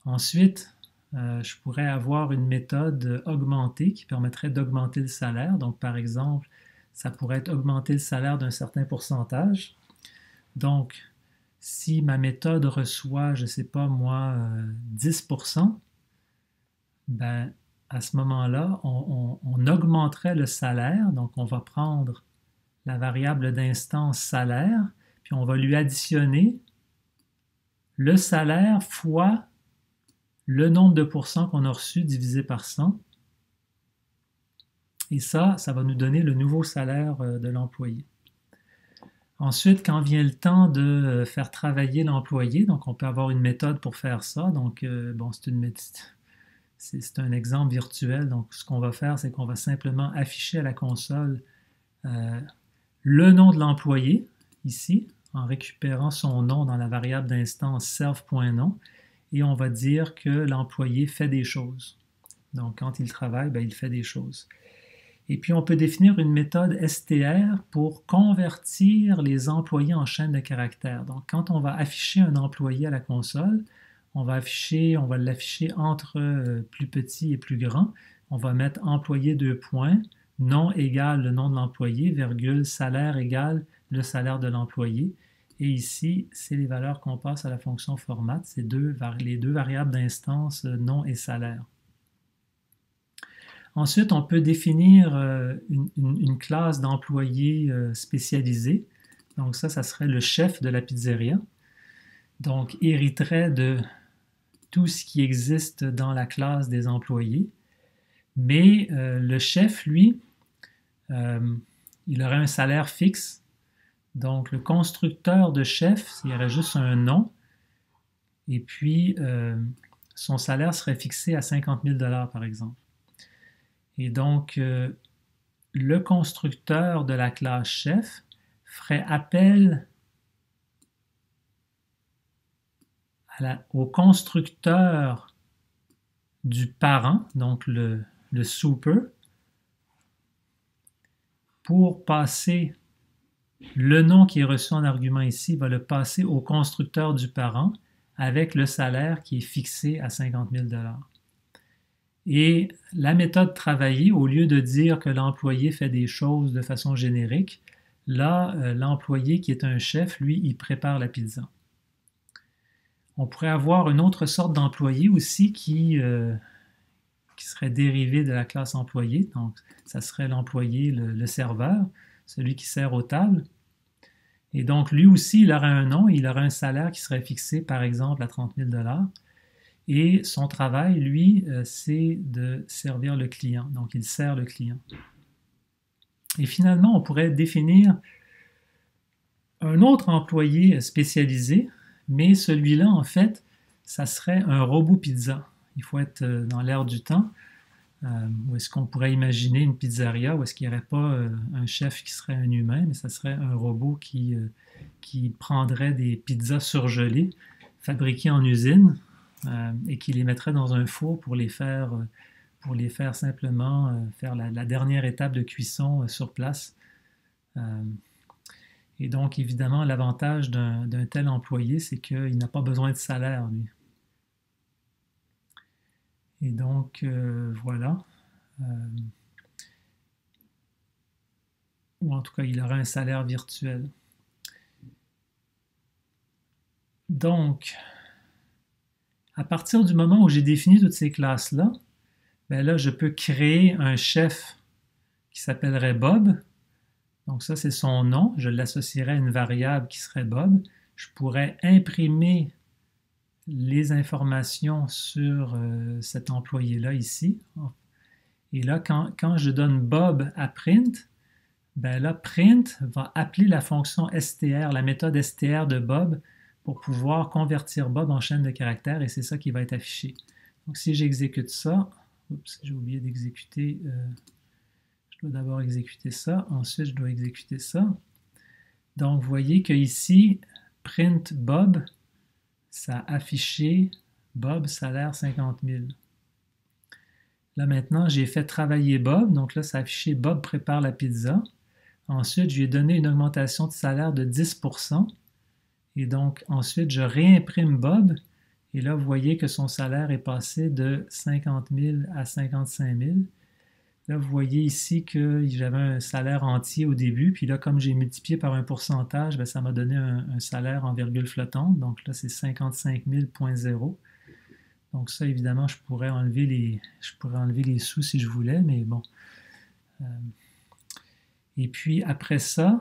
Speaker 1: Ensuite, je pourrais avoir une méthode augmentée qui permettrait d'augmenter le salaire. Donc, par exemple, ça pourrait être augmenter le salaire d'un certain pourcentage. Donc, si ma méthode reçoit, je ne sais pas moi, 10%, ben, à ce moment-là, on augmenterait le salaire. Donc, on va prendre la variable d'instance salaire, puis on va lui additionner le salaire fois le nombre de pourcents qu'on a reçu divisé par 100. Et ça va nous donner le nouveau salaire de l'employé. Ensuite, quand vient le temps de faire travailler l'employé, donc on peut avoir une méthode pour faire ça. Donc, bon, c'est un exemple virtuel. Donc, ce qu'on va faire, c'est qu'on va simplement afficher à la console le nom de l'employé, ici, en récupérant son nom dans la variable d'instance self.nom, et on va dire que l'employé fait des choses. Donc, quand il travaille, ben, il fait des choses. Et puis, on peut définir une méthode str pour convertir les employés en chaîne de caractères. Donc, quand on va afficher un employé à la console, on va l'afficher entre plus petit et plus grand. On va mettre employé 2 points, nom égale le nom de l'employé, virgule, salaire égale le salaire de l'employé. Et ici, c'est les valeurs qu'on passe à la fonction format, c'est les deux variables d'instance nom et salaire. Ensuite, on peut définir une classe d'employés spécialisés. Donc ça serait le chef de la pizzeria. Donc, hériterait de tout ce qui existe dans la classe des employés. Mais le chef, lui, il aurait un salaire fixe. Donc, le constructeur de chef, il y aurait juste un nom. Et puis, son salaire serait fixé à 50 000 $ par exemple. Et donc, le constructeur de la classe chef ferait appel au constructeur du parent, donc le super, pour passer le nom qui est reçu en argument ici, va le passer au constructeur du parent avec le salaire qui est fixé à 50 000 $. Et la méthode travailler, au lieu de dire que l'employé fait des choses de façon générique, là, l'employé qui est un chef, lui, il prépare la pizza. On pourrait avoir une autre sorte d'employé aussi qui serait dérivé de la classe employé. Donc, ça serait l'employé, le serveur, celui qui sert aux tables. Et donc, lui aussi, il aurait un nom, il aurait un salaire qui serait fixé, par exemple, à 30 000 $. Et son travail, lui, c'est de servir le client. Donc, il sert le client. Et finalement, on pourrait définir un autre employé spécialisé, mais celui-là, en fait, ça serait un robot pizza. Il faut être dans l'air du temps. Où est-ce qu'on pourrait imaginer une pizzeria où est-ce qu'il n'y aurait pas un chef qui serait un humain, mais ça serait un robot qui prendrait des pizzas surgelées, fabriquées en usine, et qui les mettrait dans un four pour les faire simplement faire la dernière étape de cuisson sur place. Et donc, évidemment, l'avantage d'un tel employé, c'est qu'il n'a pas besoin de salaire, lui. Et donc, voilà. Ou en tout cas, il aura un salaire virtuel. Donc, à partir du moment où j'ai défini toutes ces classes-là, ben là, je peux créer un chef qui s'appellerait Bob. Donc ça, c'est son nom. Je l'associerais à une variable qui serait Bob. Je pourrais imprimer les informations sur cet employé-là ici. Et là, quand je donne Bob à print, ben là, print va appeler la fonction str, la méthode str de Bob, pour pouvoir convertir Bob en chaîne de caractères, et c'est ça qui va être affiché. Donc si j'exécute ça, oups, j'ai oublié d'exécuter, je dois d'abord exécuter ça, ensuite je dois exécuter ça. Donc vous voyez que ici, print Bob, ça a affiché Bob salaire 50 000. Là maintenant, j'ai fait travailler Bob, donc là ça a affiché Bob prépare la pizza. Ensuite, je lui ai donné une augmentation de salaire de 10%. Et donc, ensuite, je réimprime Bob. Et là, vous voyez que son salaire est passé de 50 000 à 55 000. Là, vous voyez ici que j'avais un salaire entier au début. Puis là, comme j'ai multiplié par un pourcentage, bien, ça m'a donné un salaire en virgule flottante. Donc là, c'est 55 000,0. Donc ça, évidemment, je pourrais enlever les sous si je voulais, mais bon. Et puis après ça,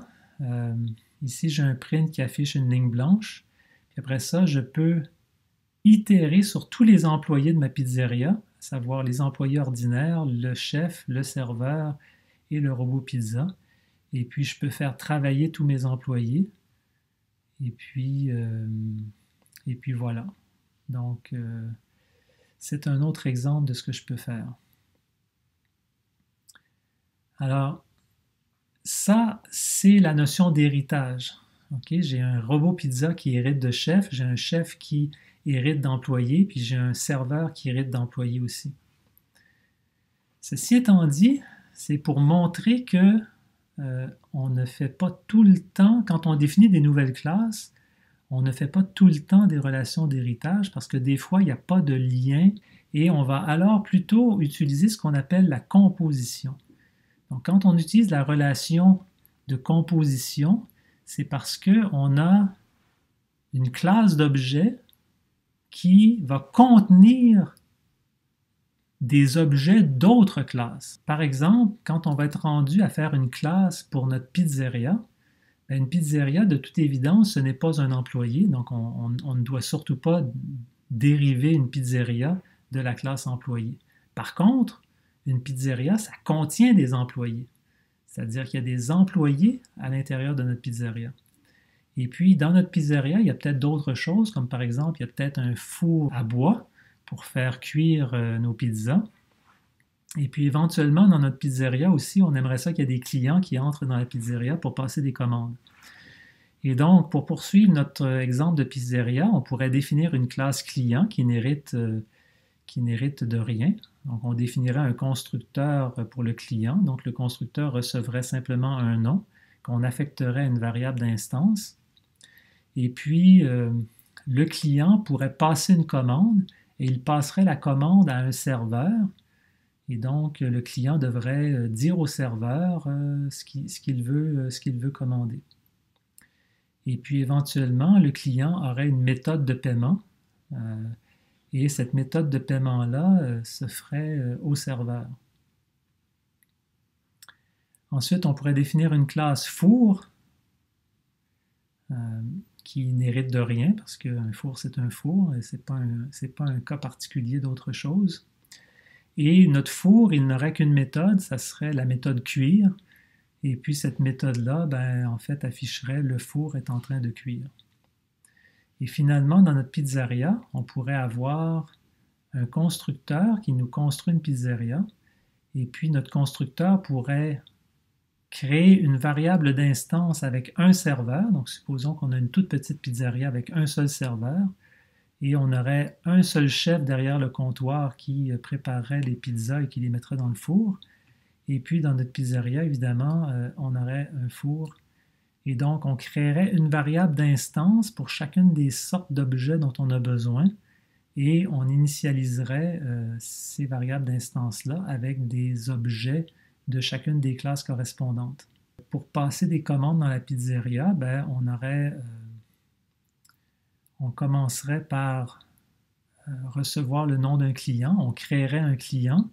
Speaker 1: ici j'ai un print qui affiche une ligne blanche. Puis après ça, je peux itérer sur tous les employés de ma pizzeria, à savoir les employés ordinaires, le chef, le serveur et le robot pizza. Et puis je peux faire travailler tous mes employés. Et puis voilà. Donc c'est un autre exemple de ce que je peux faire. Alors, ça, c'est la notion d'héritage. Okay? J'ai un robot pizza qui hérite de chef, j'ai un chef qui hérite d'employés, puis j'ai un serveur qui hérite d'employés aussi. Ceci étant dit, c'est pour montrer que on ne fait pas tout le temps, quand on définit des nouvelles classes, on ne fait pas tout le temps des relations d'héritage parce que des fois, il n'y a pas de lien et on va alors plutôt utiliser ce qu'on appelle la composition. Donc, quand on utilise la relation de composition, c'est parce qu'on a une classe d'objets qui va contenir des objets d'autres classes. Par exemple, quand on va être rendu à faire une classe pour notre pizzeria, une pizzeria, de toute évidence, ce n'est pas un employé, donc on ne doit surtout pas dériver une pizzeria de la classe employé. Par contre, une pizzeria, ça contient des employés. C'est-à-dire qu'il y a des employés à l'intérieur de notre pizzeria. Et puis, dans notre pizzeria, il y a peut-être d'autres choses, comme par exemple, il y a peut-être un four à bois pour faire cuire nos pizzas. Et puis, éventuellement, dans notre pizzeria aussi, on aimerait ça qu'il y ait des clients qui entrent dans la pizzeria pour passer des commandes. Et donc, pour poursuivre notre exemple de pizzeria, on pourrait définir une classe client qui n'hérite de rien. Donc, on définirait un constructeur pour le client. Donc, le constructeur recevrait simplement un nom qu'on affecterait à une variable d'instance. Et puis, le client pourrait passer une commande et il passerait la commande à un serveur. Et donc, le client devrait dire au serveur ce qu'il veut commander. Et puis, éventuellement, le client aurait une méthode de paiement Et cette méthode de paiement-là se ferait au serveur. Ensuite, on pourrait définir une classe four qui n'hérite de rien, parce qu'un four, c'est un four, et ce n'est pas un cas particulier d'autre chose. Et notre four, il n'aurait qu'une méthode, ça serait la méthode cuire. Et puis cette méthode-là, ben, en fait, afficherait le four est en train de cuire. Et finalement, dans notre pizzeria, on pourrait avoir un constructeur qui nous construit une pizzeria. Et puis notre constructeur pourrait créer une variable d'instance avec un serveur. Donc supposons qu'on a une toute petite pizzeria avec un seul serveur. Et on aurait un seul chef derrière le comptoir qui préparerait les pizzas et qui les mettrait dans le four. Et puis dans notre pizzeria, évidemment, on aurait un four. Et donc, on créerait une variable d'instance pour chacune des sortes d'objets dont on a besoin. Et on initialiserait ces variables d'instance-là avec des objets de chacune des classes correspondantes. Pour passer des commandes dans la pizzeria, ben, on commencerait par recevoir le nom d'un client, on créerait un client.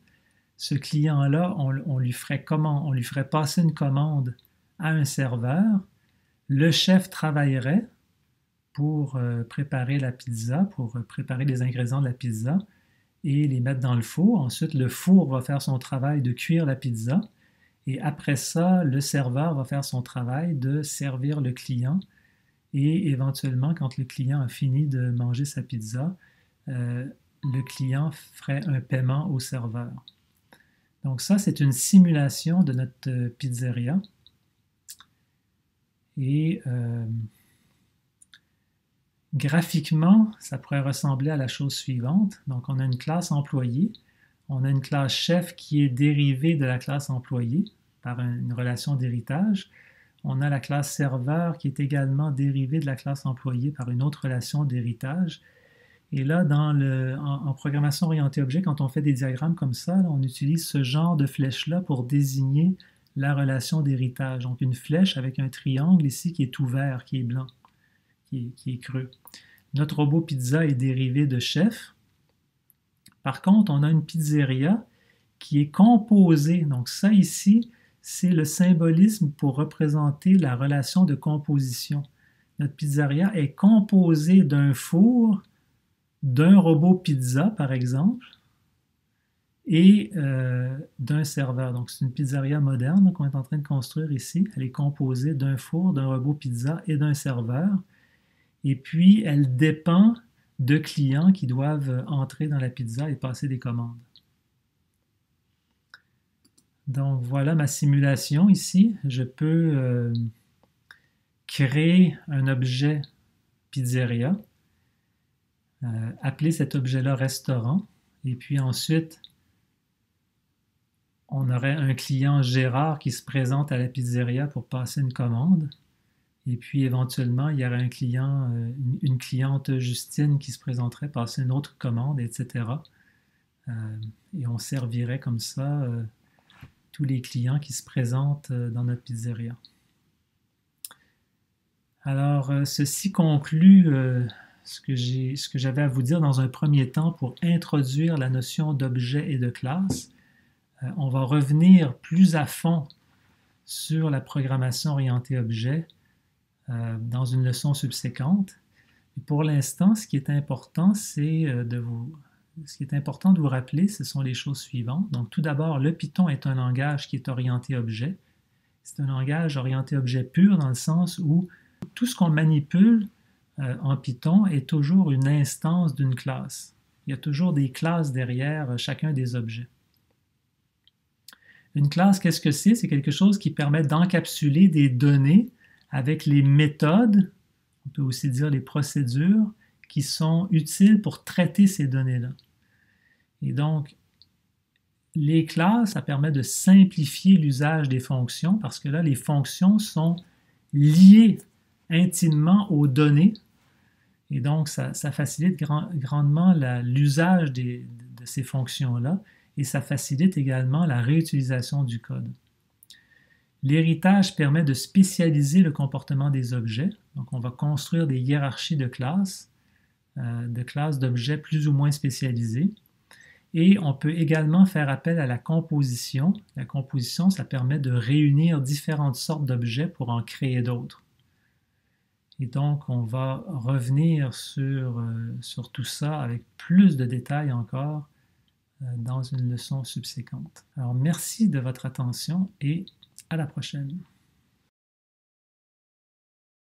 Speaker 1: Ce client-là, on lui ferait passer une commande à un serveur. Le chef travaillerait pour préparer la pizza, pour préparer les ingrédients de la pizza et les mettre dans le four. Ensuite, le four va faire son travail de cuire la pizza. Et après ça, le serveur va faire son travail de servir le client. Et éventuellement, quand le client a fini de manger sa pizza, le client ferait un paiement au serveur. Donc ça, c'est une simulation de notre pizzeria. Et graphiquement, ça pourrait ressembler à la chose suivante. Donc on a une classe employé, on a une classe chef qui est dérivée de la classe employé par une relation d'héritage. On a la classe serveur qui est également dérivée de la classe employé par une autre relation d'héritage. Et là, en programmation orientée objet, quand on fait des diagrammes comme ça, là, on utilise ce genre de flèche-là pour désigner la relation d'héritage. Donc une flèche avec un triangle ici qui est ouvert, qui est blanc, qui est creux. Notre robot pizza est dérivé de chef. Par contre, on a une pizzeria qui est composée. Donc ça ici, c'est le symbolisme pour représenter la relation de composition. Notre pizzeria est composée d'un four, d'un robot pizza, par exemple, et d'un serveur. Donc, c'est une pizzeria moderne qu'on est en train de construire ici. Elle est composée d'un four, d'un robot pizza et d'un serveur. Et puis, elle dépend de clients qui doivent entrer dans la pizza et passer des commandes. Donc, voilà ma simulation ici. Je peux créer un objet pizzeria, appeler cet objet-là restaurant, et puis ensuite, on aurait un client Gérard qui se présente à la pizzeria pour passer une commande. Et puis éventuellement, il y aurait une cliente Justine qui se présenterait passer une autre commande, etc. Et on servirait comme ça tous les clients qui se présentent dans notre pizzeria. Alors, ceci conclut ce que j'avais à vous dire dans un premier temps pour introduire la notion d'objet et de classe. On va revenir plus à fond sur la programmation orientée objet dans une leçon subséquente. Et pour l'instant, ce qui est important, de vous rappeler, ce sont les choses suivantes. Donc, tout d'abord, le Python est un langage qui est orienté objet. C'est un langage orienté objet pur dans le sens où tout ce qu'on manipule en Python est toujours une instance d'une classe. Il y a toujours des classes derrière chacun des objets. Une classe, qu'est-ce que c'est? C'est quelque chose qui permet d'encapsuler des données avec les méthodes, on peut aussi dire les procédures, qui sont utiles pour traiter ces données-là. Et donc, les classes, ça permet de simplifier l'usage des fonctions parce que là, les fonctions sont liées intimement aux données et donc ça facilite grandement l'usage de ces fonctions-là et ça facilite également la réutilisation du code. L'héritage permet de spécialiser le comportement des objets. Donc, on va construire des hiérarchies de classes de classes d'objets plus ou moins spécialisées. Et on peut également faire appel à la composition. La composition, ça permet de réunir différentes sortes d'objets pour en créer d'autres. Et donc, on va revenir sur tout ça avec plus de détails encore dans une leçon subséquente. Alors, merci de votre attention et à la prochaine.